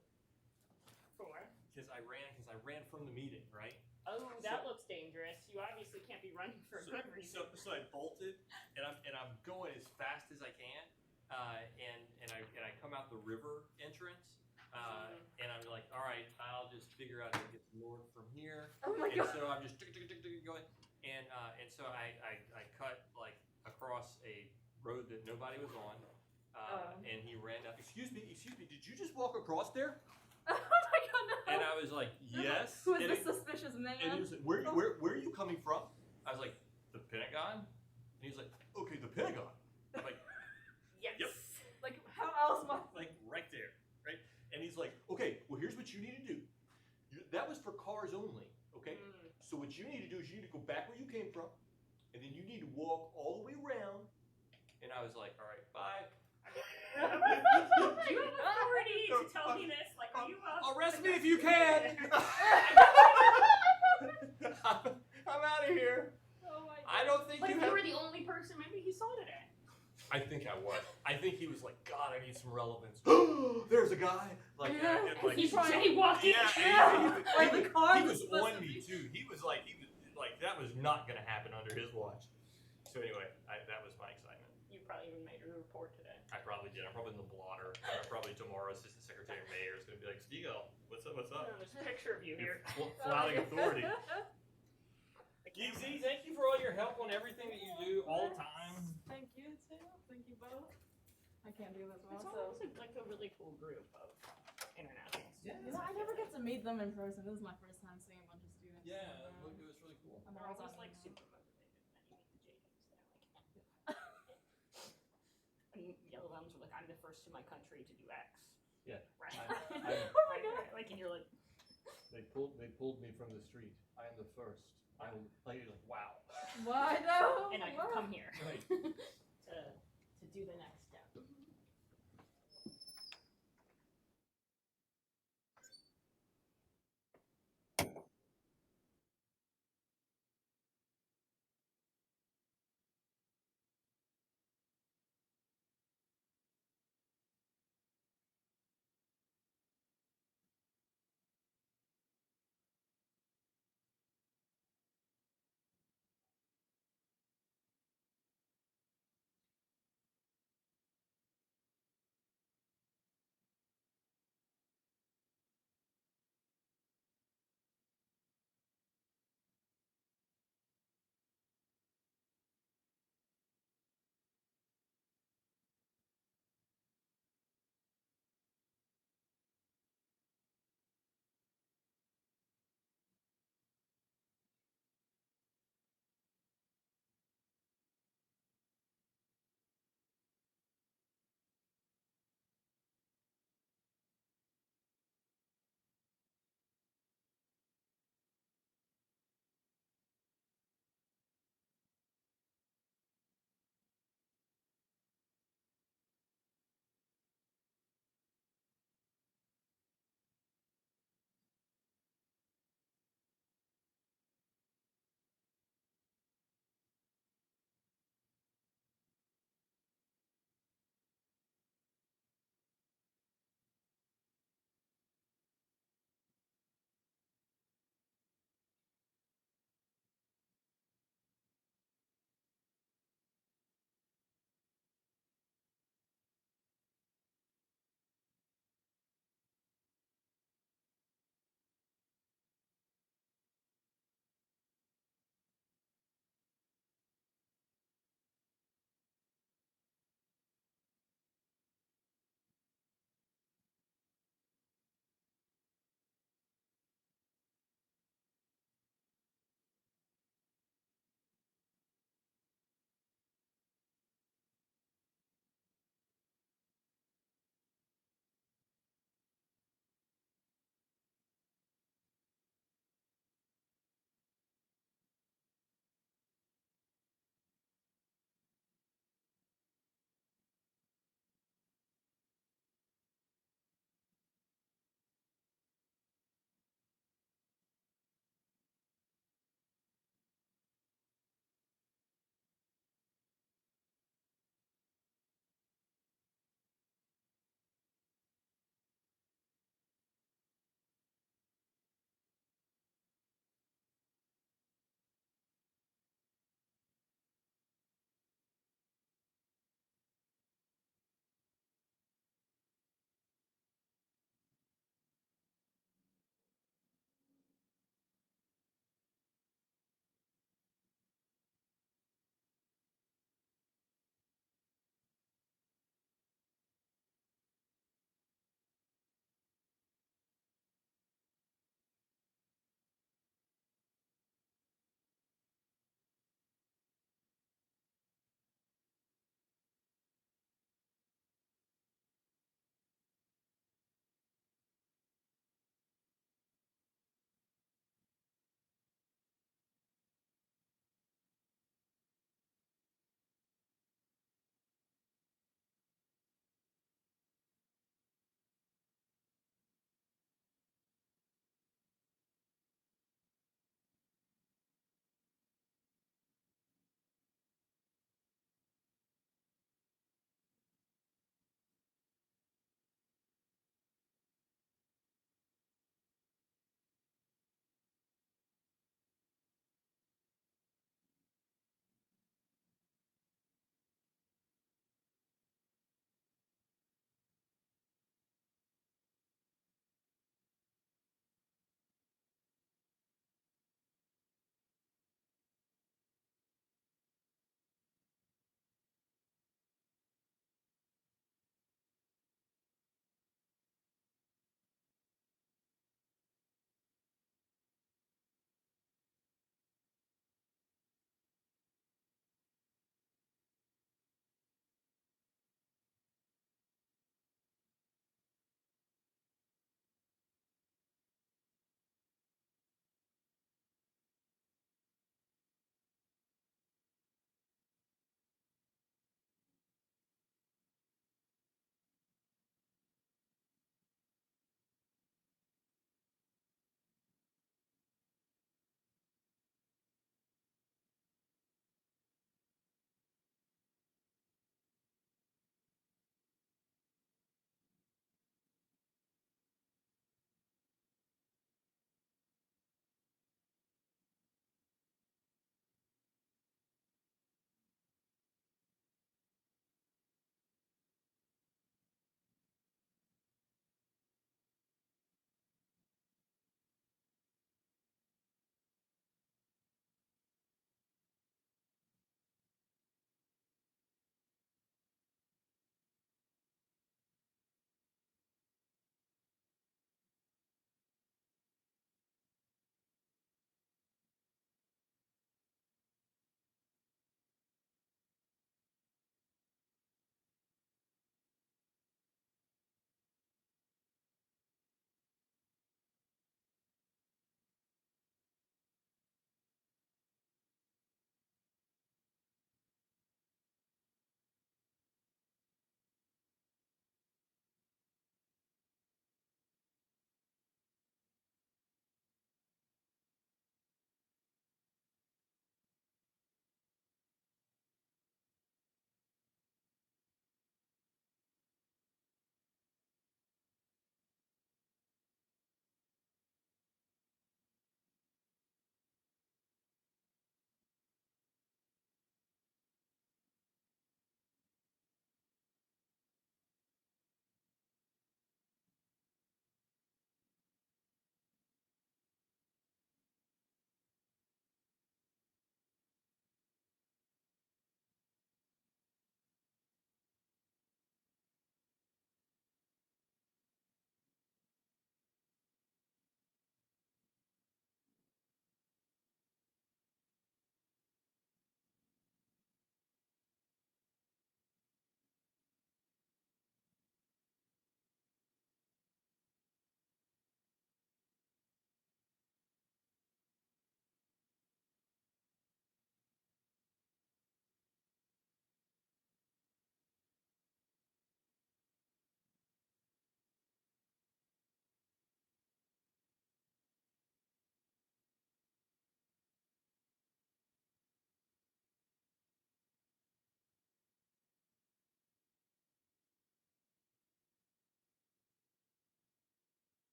For?
Because I ran from the meeting, right?
Oh, that looks dangerous. You obviously can't be running for a good reason.
So I bolted, and I'm going as fast as I can, and I come out the river entrance, and I'm like, all right, I'll just figure out how to get north from here.
Oh my
and
God.
so I'm just going, and so I cut like across a road that nobody was on, And he ran out. Excuse me, did you just walk across there?
Oh my god, no.
And I was like, yes.
Who is
And
this suspicious man?
And he was like, where are you coming from? I was like, the Pentagon? And he was like, okay, the Pentagon. I'm like,
yes.
Yep.
Like, how else must
Like, right there, right? And he's like, okay, well, here's what you need to do. That was for cars only, okay? So what you need to do is you need to go back where you came from, and then you need to walk all the way around. And I was like, all right, bye.
Do you have authority to tell me this? Like, are you
Arrest me if you can. I'm out of here.
Oh my god.
I don't think
but
you
if
have...
you were the only person, maybe he saw today.
I think I was. I think he was like, God, I need some relevance. There's a guy. Like,
Yeah.
and like
He's jaywalking.
Yeah.
Like the car
he
was
was
supposed
on
to
me
be-
too. He was like that was not gonna happen under his watch. So anyway, that was my excitement.
You probably even made a report today.
I probably did. I'm probably in the blotter. Probably tomorrow, Assistant Secretary of Mayor is gonna be like, Stiegel, what's up? What's up?
There's a picture of you here.
Flouting authority. Geezy, thank you for all your help on everything that you do all the time.
Thank you too. Thank you both. I can't do this
It's
well,
almost like a really cool group of international students.
You know, I never get to meet them in person. This is my first time seeing a bunch of students.
Yeah, it was really cool.
I'm
They're
always
always
on
like
email.
super motivated. And you meet the JWs, they're like, and LLMs are like, I'm the first in my country to do X.
Yeah.
Right.
Oh my god.
Like, and you're like,
They pulled me from the street. I am the first. I am like wow.
Why no?
and I can come here
Right.
to do the next